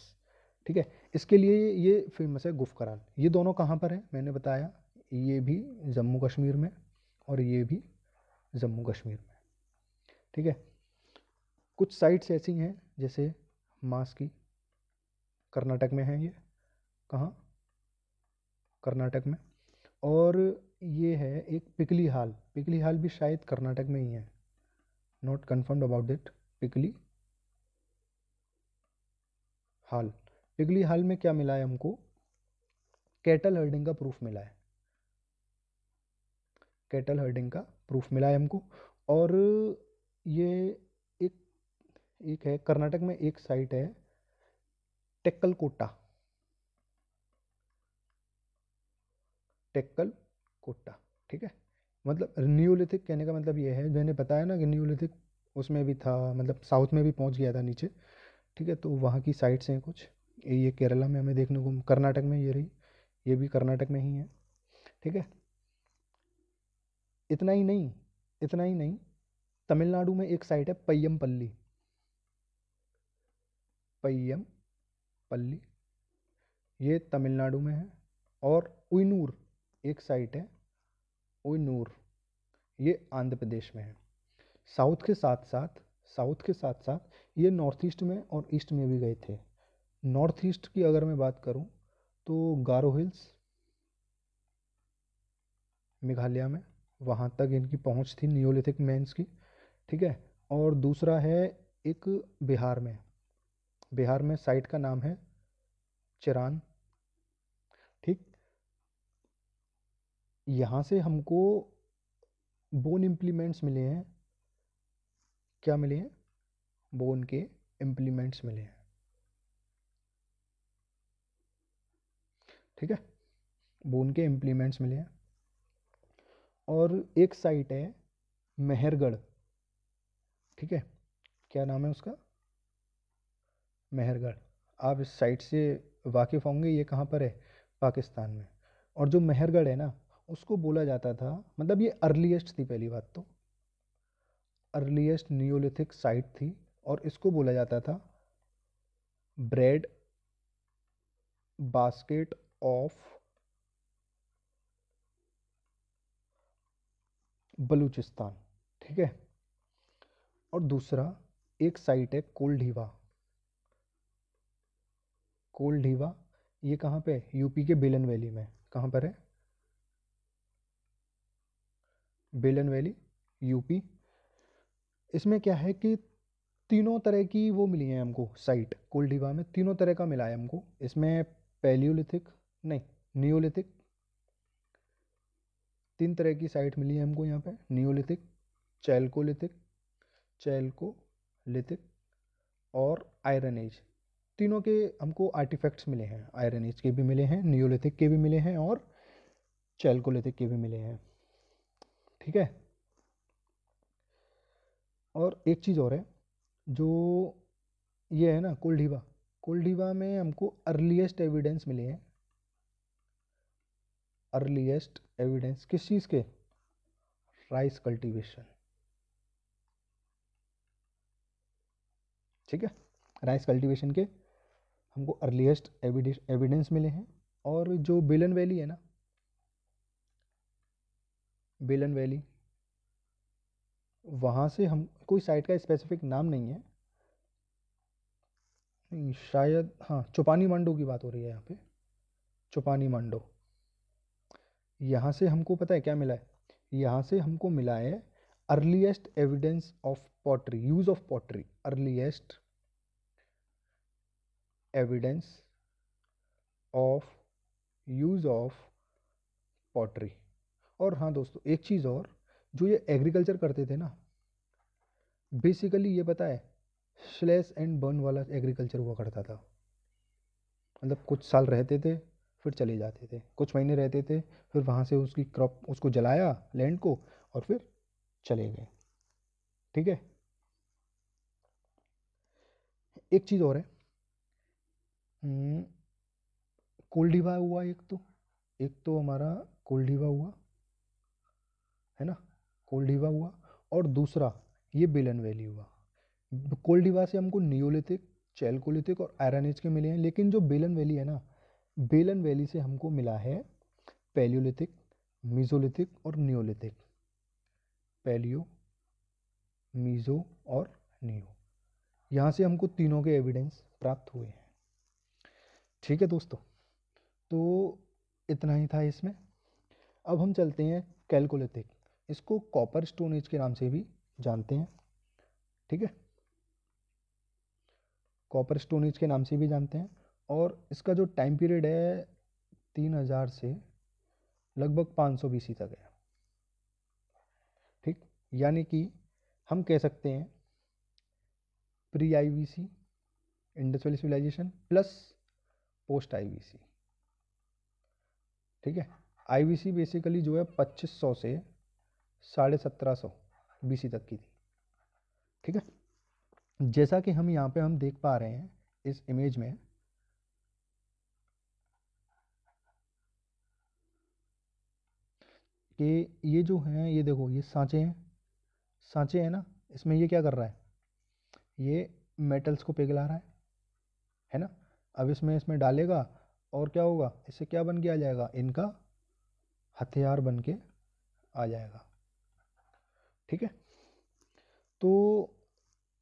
ठीक है, इसके लिए ये फेमस है गुफ कराल। ये दोनों कहाँ पर है मैंने बताया, ये भी जम्मू कश्मीर में और ये भी जम्मू कश्मीर में। ठीक है, कुछ साइट्स ऐसी हैं जैसे मास की, कर्नाटक में है ये, कहाँ, कर्नाटक में। और ये है एक पिकली हाल, पिकली हाल भी शायद कर्नाटक में ही है, नॉट कन्फर्म्ड अबाउट इट। पिकली हाल, पिगली हाल में क्या मिला है हमको, कैटल हर्डिंग का प्रूफ मिला है, कैटल हर्डिंग का प्रूफ मिला है हमको। और ये एक एक है कर्नाटक में, एक साइट है टेक्कल कोटा, टेक्कल कोटा। ठीक है, मतलब नियोलिथिक कहने का मतलब ये है, मैंने बताया ना कि नियोलिथिक उसमें भी था, मतलब साउथ में भी पहुंच गया था नीचे। ठीक है, तो वहाँ की साइट्स हैं कुछ, ये केरला में हमें देखने को, कर्नाटक में ये रही, ये भी कर्नाटक में ही है। ठीक है, इतना ही नहीं, इतना ही नहीं, तमिलनाडु में एक साइट है पय्यमपल्ली, पय्यमपल्ली, ये तमिलनाडु में है। और उइनूर एक साइट है, उइनूर, ये आंध्र प्रदेश में है। साउथ के साथ साथ, साउथ के साथ साथ ये नॉर्थ ईस्ट में और ईस्ट में भी गए थे। नॉर्थ ईस्ट की अगर मैं बात करूं तो गारो हिल्स, मेघालय में, वहाँ तक इनकी पहुँच थी नियोलिथिक मैंस की। ठीक है, और दूसरा है एक बिहार में, बिहार में साइट का नाम है चिरान। ठीक, यहाँ से हमको बोन इम्प्लीमेंट्स मिले हैं, क्या मिले हैं, बोन के इम्प्लीमेंट्स मिले हैं। ठीक है, बोन के इम्प्लीमेंट्स मिले हैं। और एक साइट है मेहरगढ़। ठीक है, क्या नाम है उसका, मेहरगढ़। आप इस साइट से वाकिफ़ होंगे, ये कहाँ पर है, पाकिस्तान में। और जो मेहरगढ़ है ना, उसको बोला जाता था, मतलब ये अर्लीस्ट थी, पहली बात तो अर्लीस्ट नियोलिथिक साइट थी, और इसको बोला जाता था ब्रेड बास्केट ऑफ बलूचिस्तान। ठीक है, और दूसरा एक साइट है कोल्ढीवा, कोल्ढीवा, ये कहाँ पे है, यूपी के बेलन वैली में। कहाँ पर है, बेलन वैली, यूपी। इसमें क्या है कि तीनों तरह की वो मिली है हमको, साइट कोल्ढीवा में तीनों तरह का मिला है हमको। इसमें पैलियोलिथिक, नहीं, नियोलिथिक, तीन तरह की साइट मिली है हमको यहाँ पे, नियोलिथिक, चैल्कोलिथिक, चैल्कोलिथिक और आयरन एज, तीनों के हमको आर्टिफैक्ट्स मिले हैं, आयरन एज के भी मिले हैं, नियोलिथिक के भी मिले हैं और चैल्कोलिथिक के भी मिले हैं। ठीक है, और एक चीज़ और है, जो ये है ना कोल्डीवा। कोल्डीवा में हमको अर्लीस्ट एविडेंस मिले हैं, अर्लीस्ट एविडेंस किस चीज़ के? Rice cultivation. ठीक है, राइस कल्टीवेशन के हमको अर्लीस्ट एविडेंस मिले हैं। और जो बेलन वैली है ना, बेलन वैली, वहाँ से हम, कोई साइट का स्पेसिफिक नाम नहीं है, नहीं शायद, हाँ चुपानी मांडो की बात हो रही है यहाँ पे, चुपानी मांडो। यहाँ से हमको पता है क्या मिला है, यहाँ से हमको मिला है earliest evidence of pottery, use of pottery, earliest evidence of use of pottery. और हाँ दोस्तों, एक चीज़ और, जो ये एग्रीकल्चर करते थे ना, बेसिकली ये पता है स्लैश एंड बर्न वाला एग्रीकल्चर हुआ करता था। मतलब कुछ साल रहते थे, फिर चले जाते थे, कुछ महीने रहते थे, फिर वहाँ से उसकी क्रॉप, उसको जलाया लैंड को, और फिर चले गए। ठीक है, एक चीज़ और है, कोल्डीवा हुआ एक तो हमारा कोल्डीवा हुआ है ना, कोल्डीवा हुआ, और दूसरा ये बेलन वैली हुआ। कोल्डीवा से हमको नियोलिथिक, चैल्कोलिथिक और आयरन एज के मिले हैं, लेकिन जो बेलन वैली है ना, बेलन वैली से हमको मिला है पैलियोलिथिक, मीजोलिथिक और नियोलिथिक, पैलियो, मीजो और नियो। यहाँ से हमको तीनों के एविडेंस प्राप्त हुए हैं। ठीक है दोस्तों, तो इतना ही था इसमें। अब हम चलते हैं कैलकोलिथिक, इसको कॉपर स्टोन एज के नाम से भी जानते हैं। ठीक है, कॉपर स्टोन एज के नाम से भी जानते हैं, और इसका जो टाइम पीरियड है 3000 से लगभग 500 BC तक है। ठीक, यानी कि हम कह सकते हैं pre IVC, Indus Valley civilization plus post IVC. ठीक है, आईवीसी बेसिकली जो है 2500 से 1750 BC तक की थी। ठीक है, जैसा कि हम यहाँ पे हम देख पा रहे हैं इस इमेज में, कि ये जो हैं, ये देखो ये सांचे हैं, सांचे हैं ना, इसमें ये क्या कर रहा है, ये मेटल्स को पिघला रहा है ना। अब इसमें इसमें डालेगा, और क्या होगा, इससे क्या बन के आ जाएगा, इनका हथियार बन के आ जाएगा। ठीक है, तो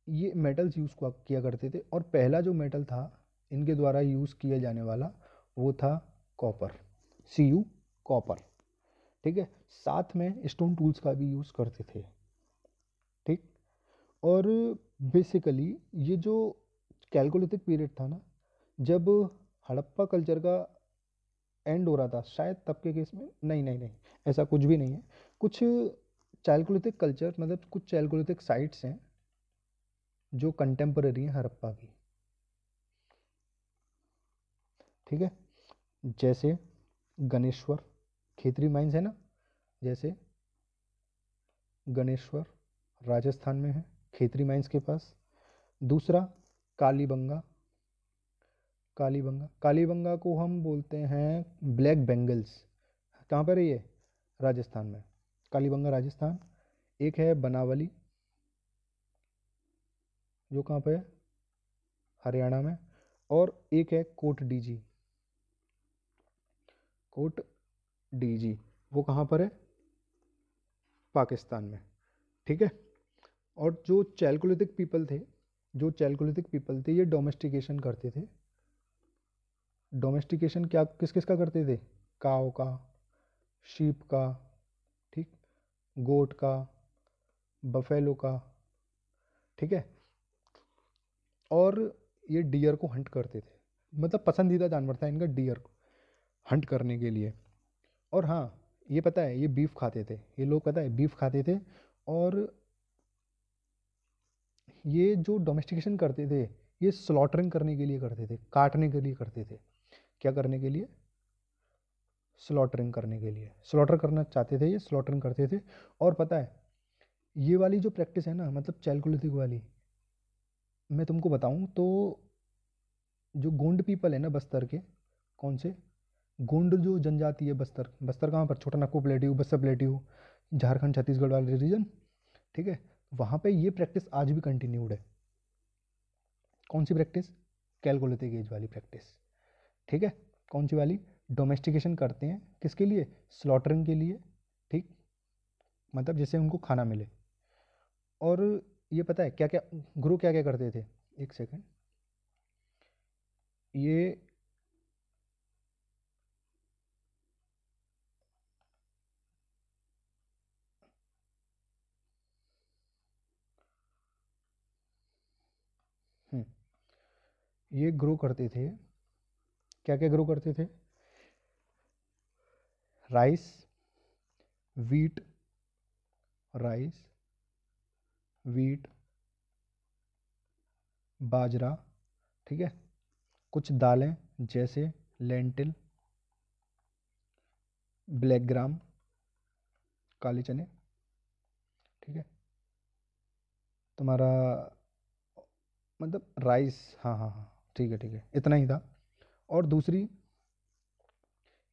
ये मेटल्स यूज़ किया करते थे, और पहला जो मेटल था इनके द्वारा यूज़ किया जाने वाला वो था कॉपर, Cu, कॉपर। ठीक है, साथ में स्टोन टूल्स का भी यूज़ करते थे। ठीक, और बेसिकली ये जो कैलकोलिथिक पीरियड था ना, जब हड़प्पा कल्चर का एंड हो रहा था, शायद तब के केस में, नहीं नहीं नहीं, ऐसा कुछ भी नहीं है। कुछ चैल्कोलिथिक कल्चर, मतलब कुछ चैल्कोलिथिक साइट्स हैं जो कंटेम्पररी हैं हड़प्पा की। ठीक है, जैसे गणेश्वर, खेतरी माइंस है ना, जैसे गणेश्वर राजस्थान में है, खेतरी माइंस के पास। दूसरा कालीबंगा, कालीबंगा, कालीबंगा को हम बोलते हैं ब्लैक बेंगल्स। कहाँ पर है ये, राजस्थान में, कालीबंगा राजस्थान। एक है बनावली, जो कहाँ पे है, हरियाणा में। और एक है कोट डीजी, कोट डीजी, वो कहाँ पर है, पाकिस्तान में। ठीक है, और जो चैल्कोलिथिक पीपल थे, जो चैल्कोलिथिक पीपल थे, ये डोमेस्टिकेशन करते थे। डोमेस्टिकेशन क्या, किस किस का करते थे, काव का, शीप का, ठीक, गोट का, बफेलो का। ठीक है, और ये डियर को हंट करते थे, मतलब पसंदीदा जानवर था इनका डियर को हंट करने के लिए। और हाँ, ये पता है ये बीफ खाते थे, ये लोग पता है बीफ खाते थे। और ये जो डोमेस्टिकेशन करते थे, ये स्लॉटरिंग करने के लिए करते थे, काटने के लिए करते थे। क्या करने के लिए, स्लॉटरिंग करने के लिए, स्लॉटर करना चाहते थे, ये स्लॉटरिंग करते थे। और पता है ये वाली जो प्रैक्टिस है ना, मतलब चैल्कोलिथिक वाली, मैं तुमको बताऊं तो जो गोंड पीपल है ना बस्तर के, कौन से गोंड जो जनजाति है, बस्तर, बस्तर कहाँ पर, छोटा नागपुर प्लेट्यू, बस्तर प्लेट्यू, झारखंड छत्तीसगढ़ वाले रीजन, ठीक है, वहाँ पे ये प्रैक्टिस आज भी कंटिन्यूड है। कौन सी प्रैक्टिस? कैलकुलेटिव एज वाली प्रैक्टिस, ठीक है। कौन सी वाली? डोमेस्टिकेशन करते हैं किसके लिए? स्लॉटरिंग के लिए, ठीक, मतलब जैसे उनको खाना मिले। और ये पता है क्या क्या गुरु क्या क्या करते थे? एक सेकंड, ये हम्म, ये ग्रो करते थे, क्या क्या ग्रो करते थे? राइस, वीट, राइस, वीट, बाजरा, ठीक है, कुछ दालें जैसे लेंटिल, ब्लैक ग्राम, काले चने, ठीक है, तुम्हारा मतलब राइस, हाँ हाँ हाँ, ठीक है ठीक है, इतना ही था। और दूसरी,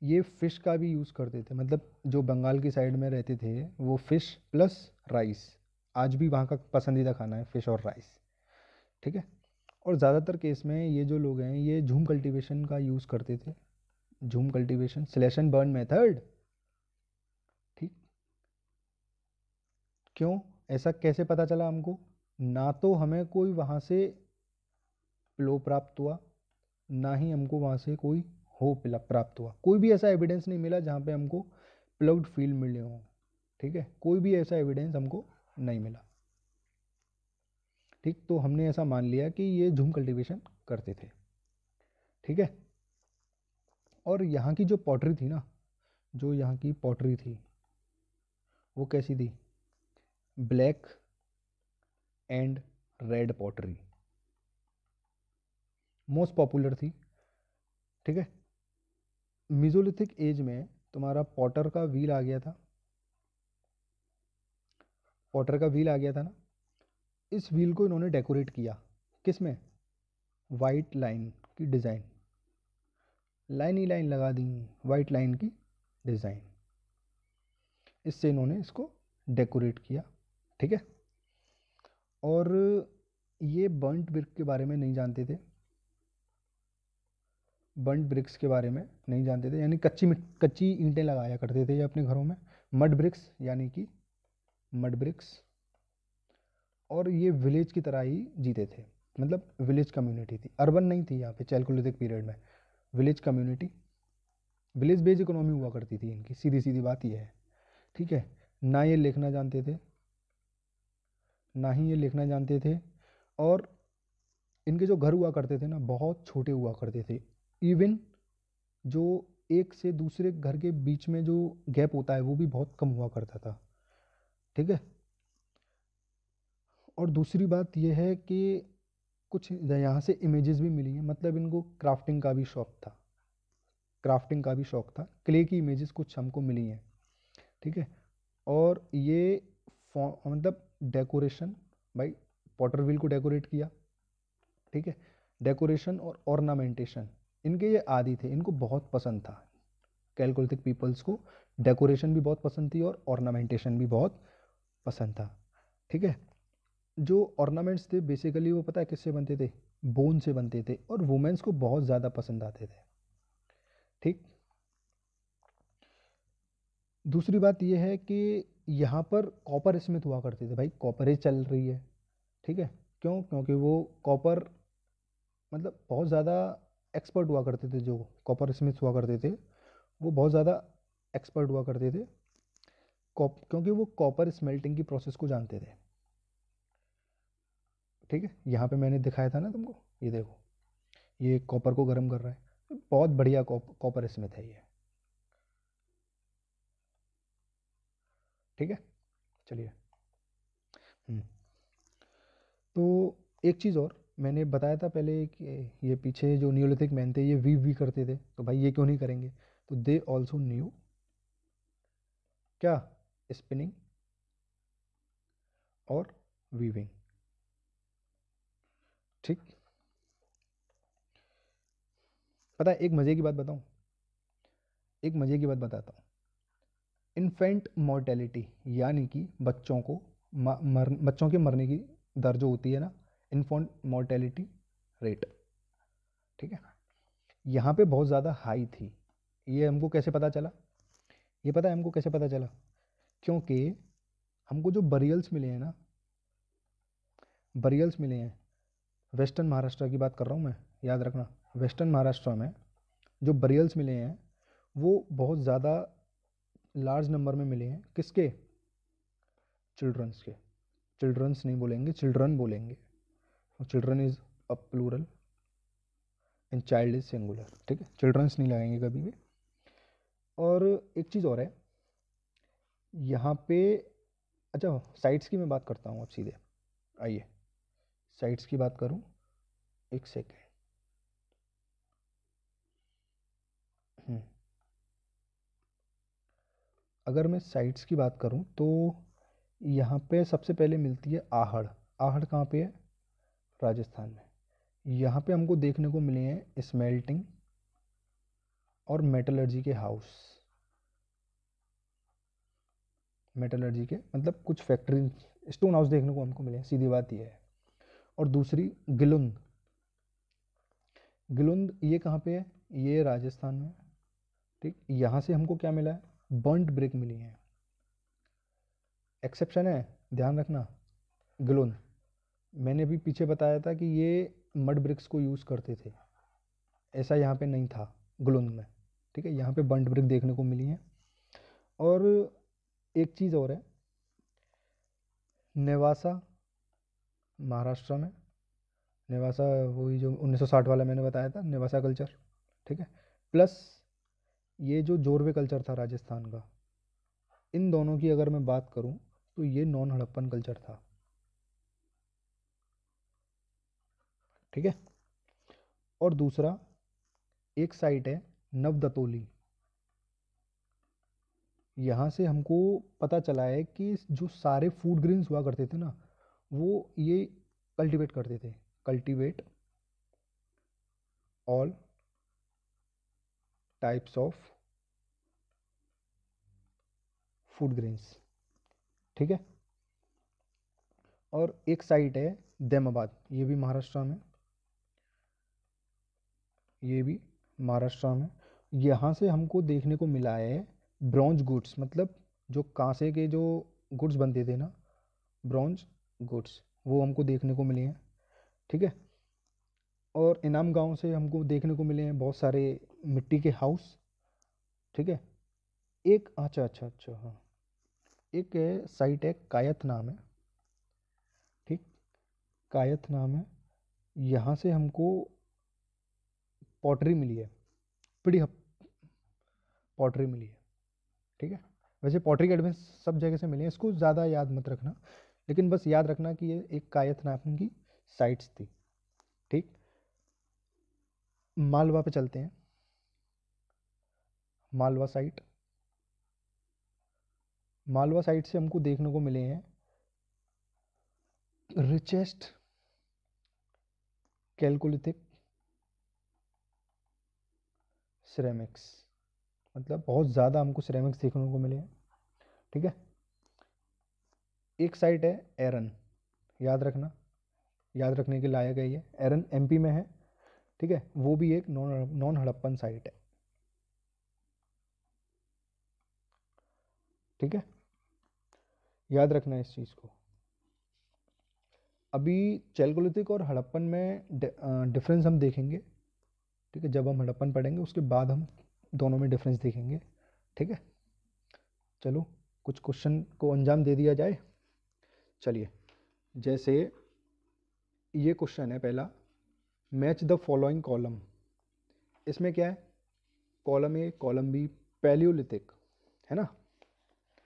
ये फिश का भी यूज़ करते थे, मतलब जो बंगाल की साइड में रहते थे वो फिश प्लस राइस, आज भी वहाँ का पसंदीदा खाना है फिश और राइस, ठीक है। और ज़्यादातर केस में ये जो लोग हैं ये झूम कल्टीवेशन का यूज़ करते थे, झूम cultivation, slash and burn method, ठीक। क्यों? ऐसा कैसे पता चला हमको? ना तो हमें कोई वहाँ से प्लो प्राप्त हुआ, ना ही हमको वहाँ से कोई हो प्राप्त हुआ, कोई भी ऐसा एविडेंस नहीं मिला जहाँ पे हमको प्लग्ड फील्ड मिले हों, ठीक है, कोई भी ऐसा एविडेंस हमको नहीं मिला, ठीक। तो हमने ऐसा मान लिया कि ये झूम कल्टीवेशन करते थे, ठीक है। और यहाँ की जो पॉटरी थी ना, जो यहाँ की पॉटरी थी वो कैसी थी? Black and red pottery most popular थी, ठीक है। मिजोलिथिक एज में तुम्हारा पॉटर का व्हील आ गया था, पॉटर का व्हील आ गया था ना, इस व्हील को इन्होंने डेकोरेट किया, किस में? वाइट लाइन की डिज़ाइन, लाइन ही लाइन लगा दी, वाइट लाइन की डिज़ाइन, इससे इन्होंने इसको डेकोरेट किया, ठीक है। और ये बर्न्ट ब्रिक के बारे में नहीं जानते थे, बर्न्ट ब्रिक्स के बारे में नहीं जानते थे, यानी कच्ची ईंटें लगाया करते थे ये अपने घरों में, मड ब्रिक्स, यानी कि मड ब्रिक्स। और ये विलेज की तरह ही जीते थे, मतलब विलेज कम्युनिटी थी, अर्बन नहीं थी यहाँ पे चैल्कोलिथिक पीरियड में, village community, village based economy हुआ करती थी इनकी, सीधी सीधी बात यह है, ठीक है। ना ये लिखना जानते थे, ना ही ये लिखना जानते थे। और इनके जो घर हुआ करते थे ना बहुत छोटे हुआ करते थे, इवन जो एक से दूसरे घर के बीच में जो गैप होता है वो भी बहुत कम हुआ करता था, ठीक है। और दूसरी बात यह है कि कुछ यहाँ से इमेजेस भी मिली हैं, मतलब इनको क्राफ्टिंग का भी शौक था, क्राफ्टिंग का भी शौक था, क्ले की इमेजेस कुछ हमको मिली हैं, ठीक है। और ये मतलब डेकोरेशन, भाई पॉटर व्हील को डेकोरेट किया, ठीक है, डेकोरेशन और ऑर्नामेंटेशन इनके ये आदि थे, इनको बहुत पसंद था, कैलकोलिथिक पीपल्स को डेकोरेशन भी बहुत पसंद थी और ऑर्नामेंटेशन भी बहुत पसंद था, ठीक है। जो ऑर्नामेंट्स थे बेसिकली वो पता है किससे बनते थे? बोन से बनते थे, और वुमेन्स को बहुत ज़्यादा पसंद आते थे, ठीक। दूसरी बात यह है कि यहाँ पर कॉपर स्मिथ हुआ करते थे, भाई कॉपरेज चल रही है, ठीक है। क्यों? क्योंकि वो कॉपर मतलब बहुत ज़्यादा एक्सपर्ट हुआ करते थे, जो कॉपर स्मिथ हुआ करते थे वो बहुत ज़्यादा एक्सपर्ट हुआ करते थे, क्योंकि वो कॉपर स्मेल्टिंग की प्रोसेस को जानते थे, ठीक है। यहाँ पे मैंने दिखाया था ना तुमको, ये देखो, ये कॉपर को गर्म कर रहा है, बहुत बढ़िया कॉपर स्मिथ है ये, ठीक है। चलिए, हम्म, तो एक चीज़ और, मैंने बताया था पहले कि ये पीछे जो नियोलिथिक मैन थे ये वीव भी करते थे, तो भाई ये क्यों नहीं करेंगे? तो दे ऑल्सो न्यू क्या? स्पिनिंग और वीविंग, ठीक। पता है, एक मज़े की बात बताऊं, एक मज़े की बात बताता हूँ। इन्फेंट मोर्टेलिटी यानी कि बच्चों के मरने की दर जो होती है ना, इन्फेंट मोर्टेलिटी रेट, ठीक है, यहाँ पे बहुत ज़्यादा हाई थी। ये हमको कैसे पता चला? ये पता है हमको कैसे पता चला? क्योंकि हमको जो बरियल्स मिले हैं ना, बरियल्स मिले हैं, वेस्टर्न महाराष्ट्र की बात कर रहा हूँ मैं, याद रखना, वेस्टर्न महाराष्ट्र में जो बरियल्स मिले हैं वो बहुत ज़्यादा लार्ज नंबर में मिले हैं। किसके? चिल्ड्रंस के। चिल्ड्रंस नहीं बोलेंगे, चिल्ड्रन बोलेंगे। Children is a plural and child is singular, ठीक है, चिल्ड्रंस नहीं लगाएंगे कभी भी। और एक चीज़ और है यहाँ पे, अच्छा साइट्स की मैं बात करता हूँ अब सीधे, आइए साइट्स की बात करूँ, एक सेकेंड। अगर मैं साइट्स की बात करूं तो यहाँ पे सबसे पहले मिलती है आहड़। आहड़ कहाँ पे है? राजस्थान में। यहाँ पे हमको देखने को मिले हैं स्मेल्टिंग और मेटलर्जी के हाउस। मेटलर्जी के मतलब कुछ फैक्ट्री, स्टोन हाउस देखने को हमको मिले हैं, सीधी बात ये है। और दूसरी गिलुंद। गिलुंद ये कहाँ पे है? ये राजस्थान में, ठीक। यहाँ से हमको क्या मिला है? बर्न्ट ब्रिक मिली है। एक्सेप्शन है, ध्यान रखना, गिलुंद। मैंने अभी पीछे बताया था कि ये मड ब्रिक्स को यूज़ करते थे, ऐसा यहाँ पे नहीं था गुलुंद में, ठीक है। यहाँ पे बर्न्ट ब्रिक देखने को मिली है। और एक चीज़ और है, नेवासा महाराष्ट्र में, नेवासा वही जो 1960 वाला मैंने बताया था, नेवासा कल्चर, ठीक है। प्लस ये जो जोरवे कल्चर था राजस्थान का, इन दोनों की अगर मैं बात करूं तो ये नॉन हड़प्पन कल्चर था, ठीक है। और दूसरा एक साइट है नवदतोली। यहाँ से हमको पता चला है कि जो सारे फूड ग्रेन्स हुआ करते थे ना, वो ये कल्टीवेट करते थे। Cultivate all types of food grains, ठीक है। और एक साइट है दैमाबाद, ये भी महाराष्ट्र में, ये भी महाराष्ट्र में। यहाँ से हमको देखने को मिला है ब्रॉन्ज गुड्स, मतलब जो कांसे के जो गुड्स बनते थे ना, ब्रॉन्ज गुड्स, वो हमको देखने को मिले हैं, ठीक है। और इनाम गांव से हमको देखने को मिले हैं बहुत सारे मिट्टी के हाउस, ठीक है। एक अच्छा अच्छा अच्छा, हाँ, एक साइट है कायथ नाम है, ठीक, कायथ नाम है। यहाँ से हमको पॉटरी मिली है, बड़ी पॉटरी मिली है, ठीक है। वैसे पॉटरी के एडवेंस सब जगह से मिले हैं, इसको ज़्यादा याद मत रखना, लेकिन बस याद रखना कि ये एक कायथ नाम की साइट्स थी, ठीक। मालवा पे चलते हैं, मालवा साइट। मालवा साइट से हमको देखने को मिले हैं रिचेस्ट कैलकोलिथिक सिरेमिक्स, मतलब बहुत ज़्यादा हमको सिरेमिक्स देखने को मिले हैं, ठीक है। एक साइट है एरन, याद रखना, याद रखने के लायक है ये, एरन एमपी में है, ठीक है। वो भी एक नॉन हड़प्पन साइट है, ठीक है, याद रखना इस चीज़ को। अभी चैलकोलिथिक और हड़प्पन में डिफरेंस हम देखेंगे, ठीक है, जब हम हड़प्पन पढ़ेंगे उसके बाद हम दोनों में डिफरेंस देखेंगे, ठीक है। चलो कुछ क्वेश्चन को अंजाम दे दिया जाए। चलिए, जैसे ये क्वेश्चन है पहला, मैच द फॉलोइंग कॉलम। इसमें क्या है? Column A, column B, paleolithic है ना,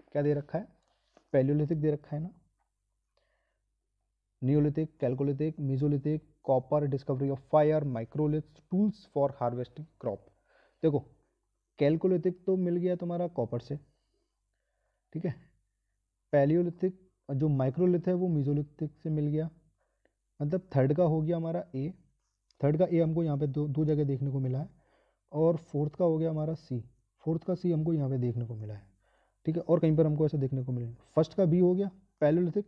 क्या दे रखा है? पैलियोलिथिक दे रखा है ना, Neolithic, chalcolithic, mesolithic, copper, discovery of fire, microlith, tools for harvesting crop. देखो, कैलकोलिथिक तो मिल गया तुम्हारा कॉपर से, ठीक है। पैलियोलिथिक जो माइक्रोलिथ है वो मीजोलिथिक से मिल गया, मतलब थर्ड का हो गया हमारा ए, थर्ड का ए हमको यहाँ पे दो दो जगह देखने को मिला है, और फोर्थ का हो गया हमारा सी, फोर्थ का सी हमको यहाँ पे देखने को मिला है, ठीक है, और कहीं पर हमको ऐसा देखने को मिला। फर्स्ट का बी हो गया पैलियोलिथिक,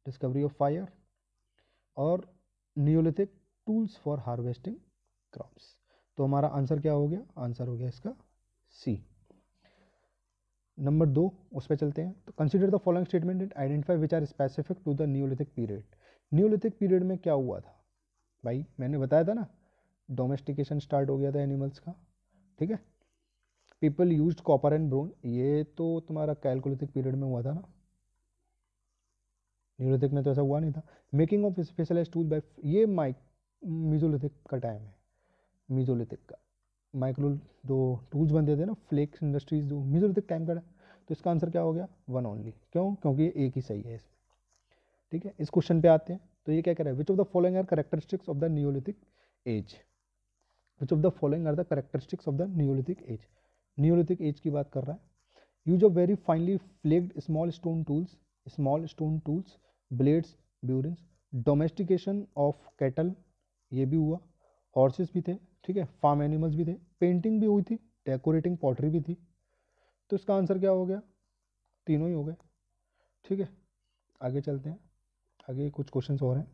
डिस्कवरी ऑफ फायर, और Neolithic, tools for harvesting crops. तो हमारा आंसर क्या हो गया, आंसर हो गया इसका सी। नंबर 2 उस पर चलते हैं। तो consider the following statement and identify which are specific to the neolithic period. Neolithic period में क्या हुआ था भाई, मैंने बताया था ना, डोमेस्टिकेशन स्टार्ट हो गया था एनिमल्स का, ठीक है। People used copper and bronze, ये तो तुम्हारा कैलकोलिथिक पीरियड में हुआ था ना, न्यूलिथिक में तो ऐसा हुआ नहीं था। Making of specialized tool by, ये मीजोलिथिक का टाइम है, मीजोलिथिक का माइक्रो जो टूल्स बनते थे ना, फ्लेक्स इंडस्ट्रीज, जो मीजोलिथिक टाइम का है। तो इसका आंसर क्या हो गया, वन ओनली। क्यों, क्योंकि ये एक ही सही है इसमें, ठीक है। इस क्वेश्चन पे आते हैं। तो ये क्या कह रहा है, which of the following are characteristics of the neolithic age, which of the following are the characteristics of the neolithic age. Neolithic age की बात कर रहा है। Use of very finely flaked small stone tools, blades, burins, domestication of cattle, ये भी हुआ, horses भी थे, ठीक है, फार्म एनिमल्स भी थे, पेंटिंग भी हुई थी, डेकोरेटिंग पॉटरी भी थी। तो इसका आंसर क्या हो गया, तीनों ही हो गए, ठीक है। आगे चलते हैं, आगे कुछ क्वेश्चंस और हैं।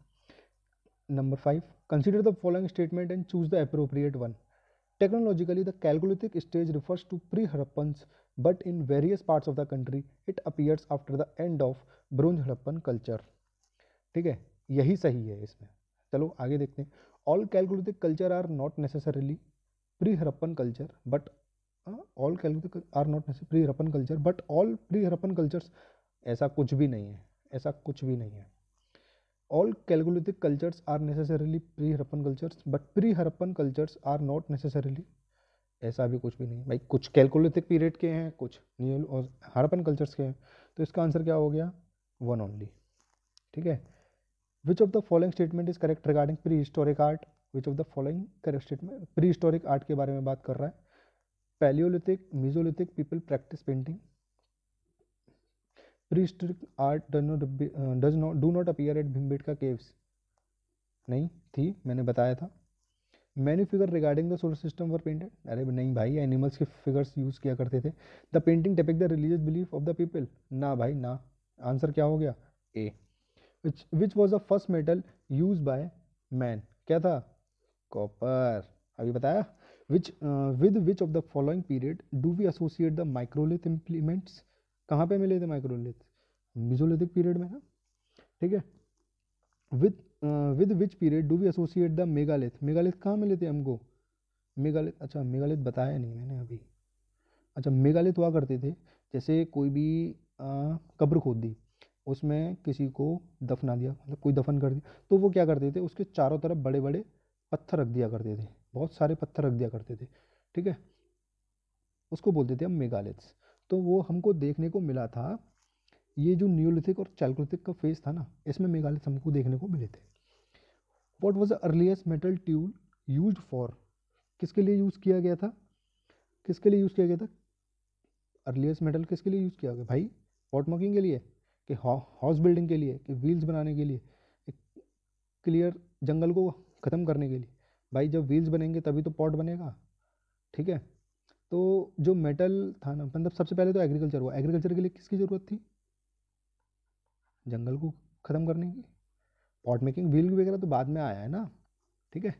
Number 5, consider the following statement and choose the appropriate one. Technologically, the Chalcolithic stage refers to pre-Harappans, but in various parts of the country, it appears after the end of Bronze Harappan culture. ठीक है, यही सही है इसमें। चलो आगे देखते हैं। All Chalcolithic culture are not necessarily pre-Harappan culture, but all Chalcolithic are not necessarily pre-Harappan culture, but all pre-Harappan cultures, ऐसा कुछ भी नहीं है, ऐसा कुछ भी नहीं है। All Chalcolithic cultures are necessarily pre-Harappan cultures, but pre-Harappan cultures are not necessarily, ऐसा भी कुछ भी नहीं भाई, कुछ कैलकोलिथिक पीरियड के हैं, कुछ न्यू और हड़प्पन कल्चर्स के हैं। तो इसका आंसर क्या हो गया, वन ओनली, ठीक है। Which of the following statement is correct regarding pre historic art, which of the following correct statement, pre historic art के बारे में बात कर रहा है। Palaeolithic, mesolithic people practice painting, pre historic art do not appear eight Bhimbetka caves, नहीं थी, मैंने बताया था। Many figure regarding the solar system were painted, अरे नहीं भाई, एनिमल्स के फिगर्स यूज किया करते थे। The painting depict the religious belief of the people, ना भाई ना, आंसर क्या हो गया, A. Which was the first metal use by man, क्या था, कॉपर, अभी बताया। Which with which of the following period do we associate the microlith implements, कहाँ पे मिले थे माइक्रोलिथ, मिजोलिथिक पीरियड में ना, ठीक है। With with which period do we associate the megalith, megalith कहाँ मिले थे हमको, मेगालिथ, अच्छा मेगालिथ बताया नहीं मैंने अभी। अच्छा मेगालिथ हुआ करते थे, जैसे कोई भी कब्र खोद दी, उसमें किसी को दफना दिया, मतलब कोई दफन कर दिया, तो वो क्या करते थे, उसके चारों तरफ बड़े बड़े पत्थर रख दिया करते थे, बहुत सारे पत्थर रख दिया करते थे, ठीक है, उसको बोलते थे हम मेगालिथ्स। तो वो हमको देखने को मिला था, ये जो न्यूलिथिक और चैल्कोलिथिक का फेज था ना, इसमें मेगालिथ हमको देखने को मिले थे। What was the earliest metal tool use for, किसके लिए यूज़ किया गया था, किसके लिए यूज़ किया गया था, अर्लीस्ट मेटल किसके लिए यूज़ किया गया भाई, पॉट मेकिंग के लिए, कि हाउस बिल्डिंग के लिए, कि व्हील्स बनाने के लिए, क्लियर जंगल को ख़त्म करने के लिए। भाई जब व्हील्स बनेंगे तभी तो पॉट बनेगा, ठीक है। तो जो मेटल था ना, मतलब सबसे पहले तो एग्रीकल्चर हुआ, एग्रीकल्चर के लिए किसकी ज़रूरत थी, जंगल को ख़त्म करने की। पॉट मेकिंग व्हील वगैरह तो बाद में आया है ना, ठीक है।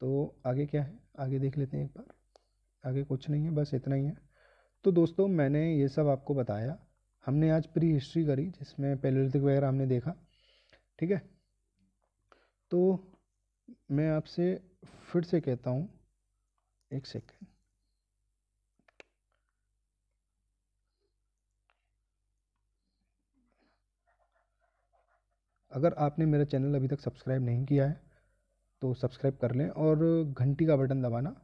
तो आगे क्या है, आगे देख लेते हैं एक बार। आगे कुछ नहीं है, बस इतना ही है। तो दोस्तों मैंने ये सब आपको बताया, हमने आज प्री हिस्ट्री करी जिसमें पैलियोलिथिक वगैरह हमने देखा, ठीक है। तो मैं आपसे फिर से कहता हूँ, एक सेकेंड, अगर आपने मेरा चैनल अभी तक सब्सक्राइब नहीं किया है तो सब्सक्राइब कर लें और घंटी का बटन दबाना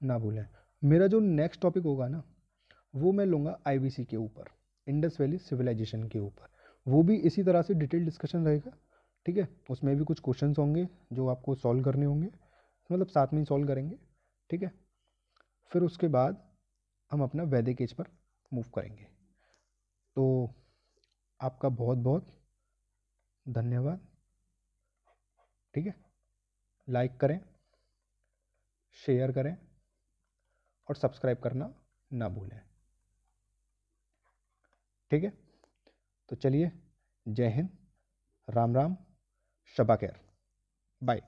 ना भूलें। मेरा जो नेक्स्ट टॉपिक होगा ना, वो मैं लूँगा आईवीसी के ऊपर, इंडस वैली सिविलाइजेशन के ऊपर। वो भी इसी तरह से डिटेल डिस्कशन रहेगा, ठीक है। उसमें भी कुछ क्वेश्चंस होंगे जो आपको सॉल्व करने होंगे, मतलब साथ में ही सॉल्व करेंगे, ठीक है। फिर उसके बाद हम अपना वैदिक एज पर मूव करेंगे। तो आपका बहुत बहुत धन्यवाद। ठीक है, लाइक करें, शेयर करें और सब्सक्राइब करना ना भूलें। ठीक है, तो चलिए, जय हिंद, राम राम, शबा खैर, बाय।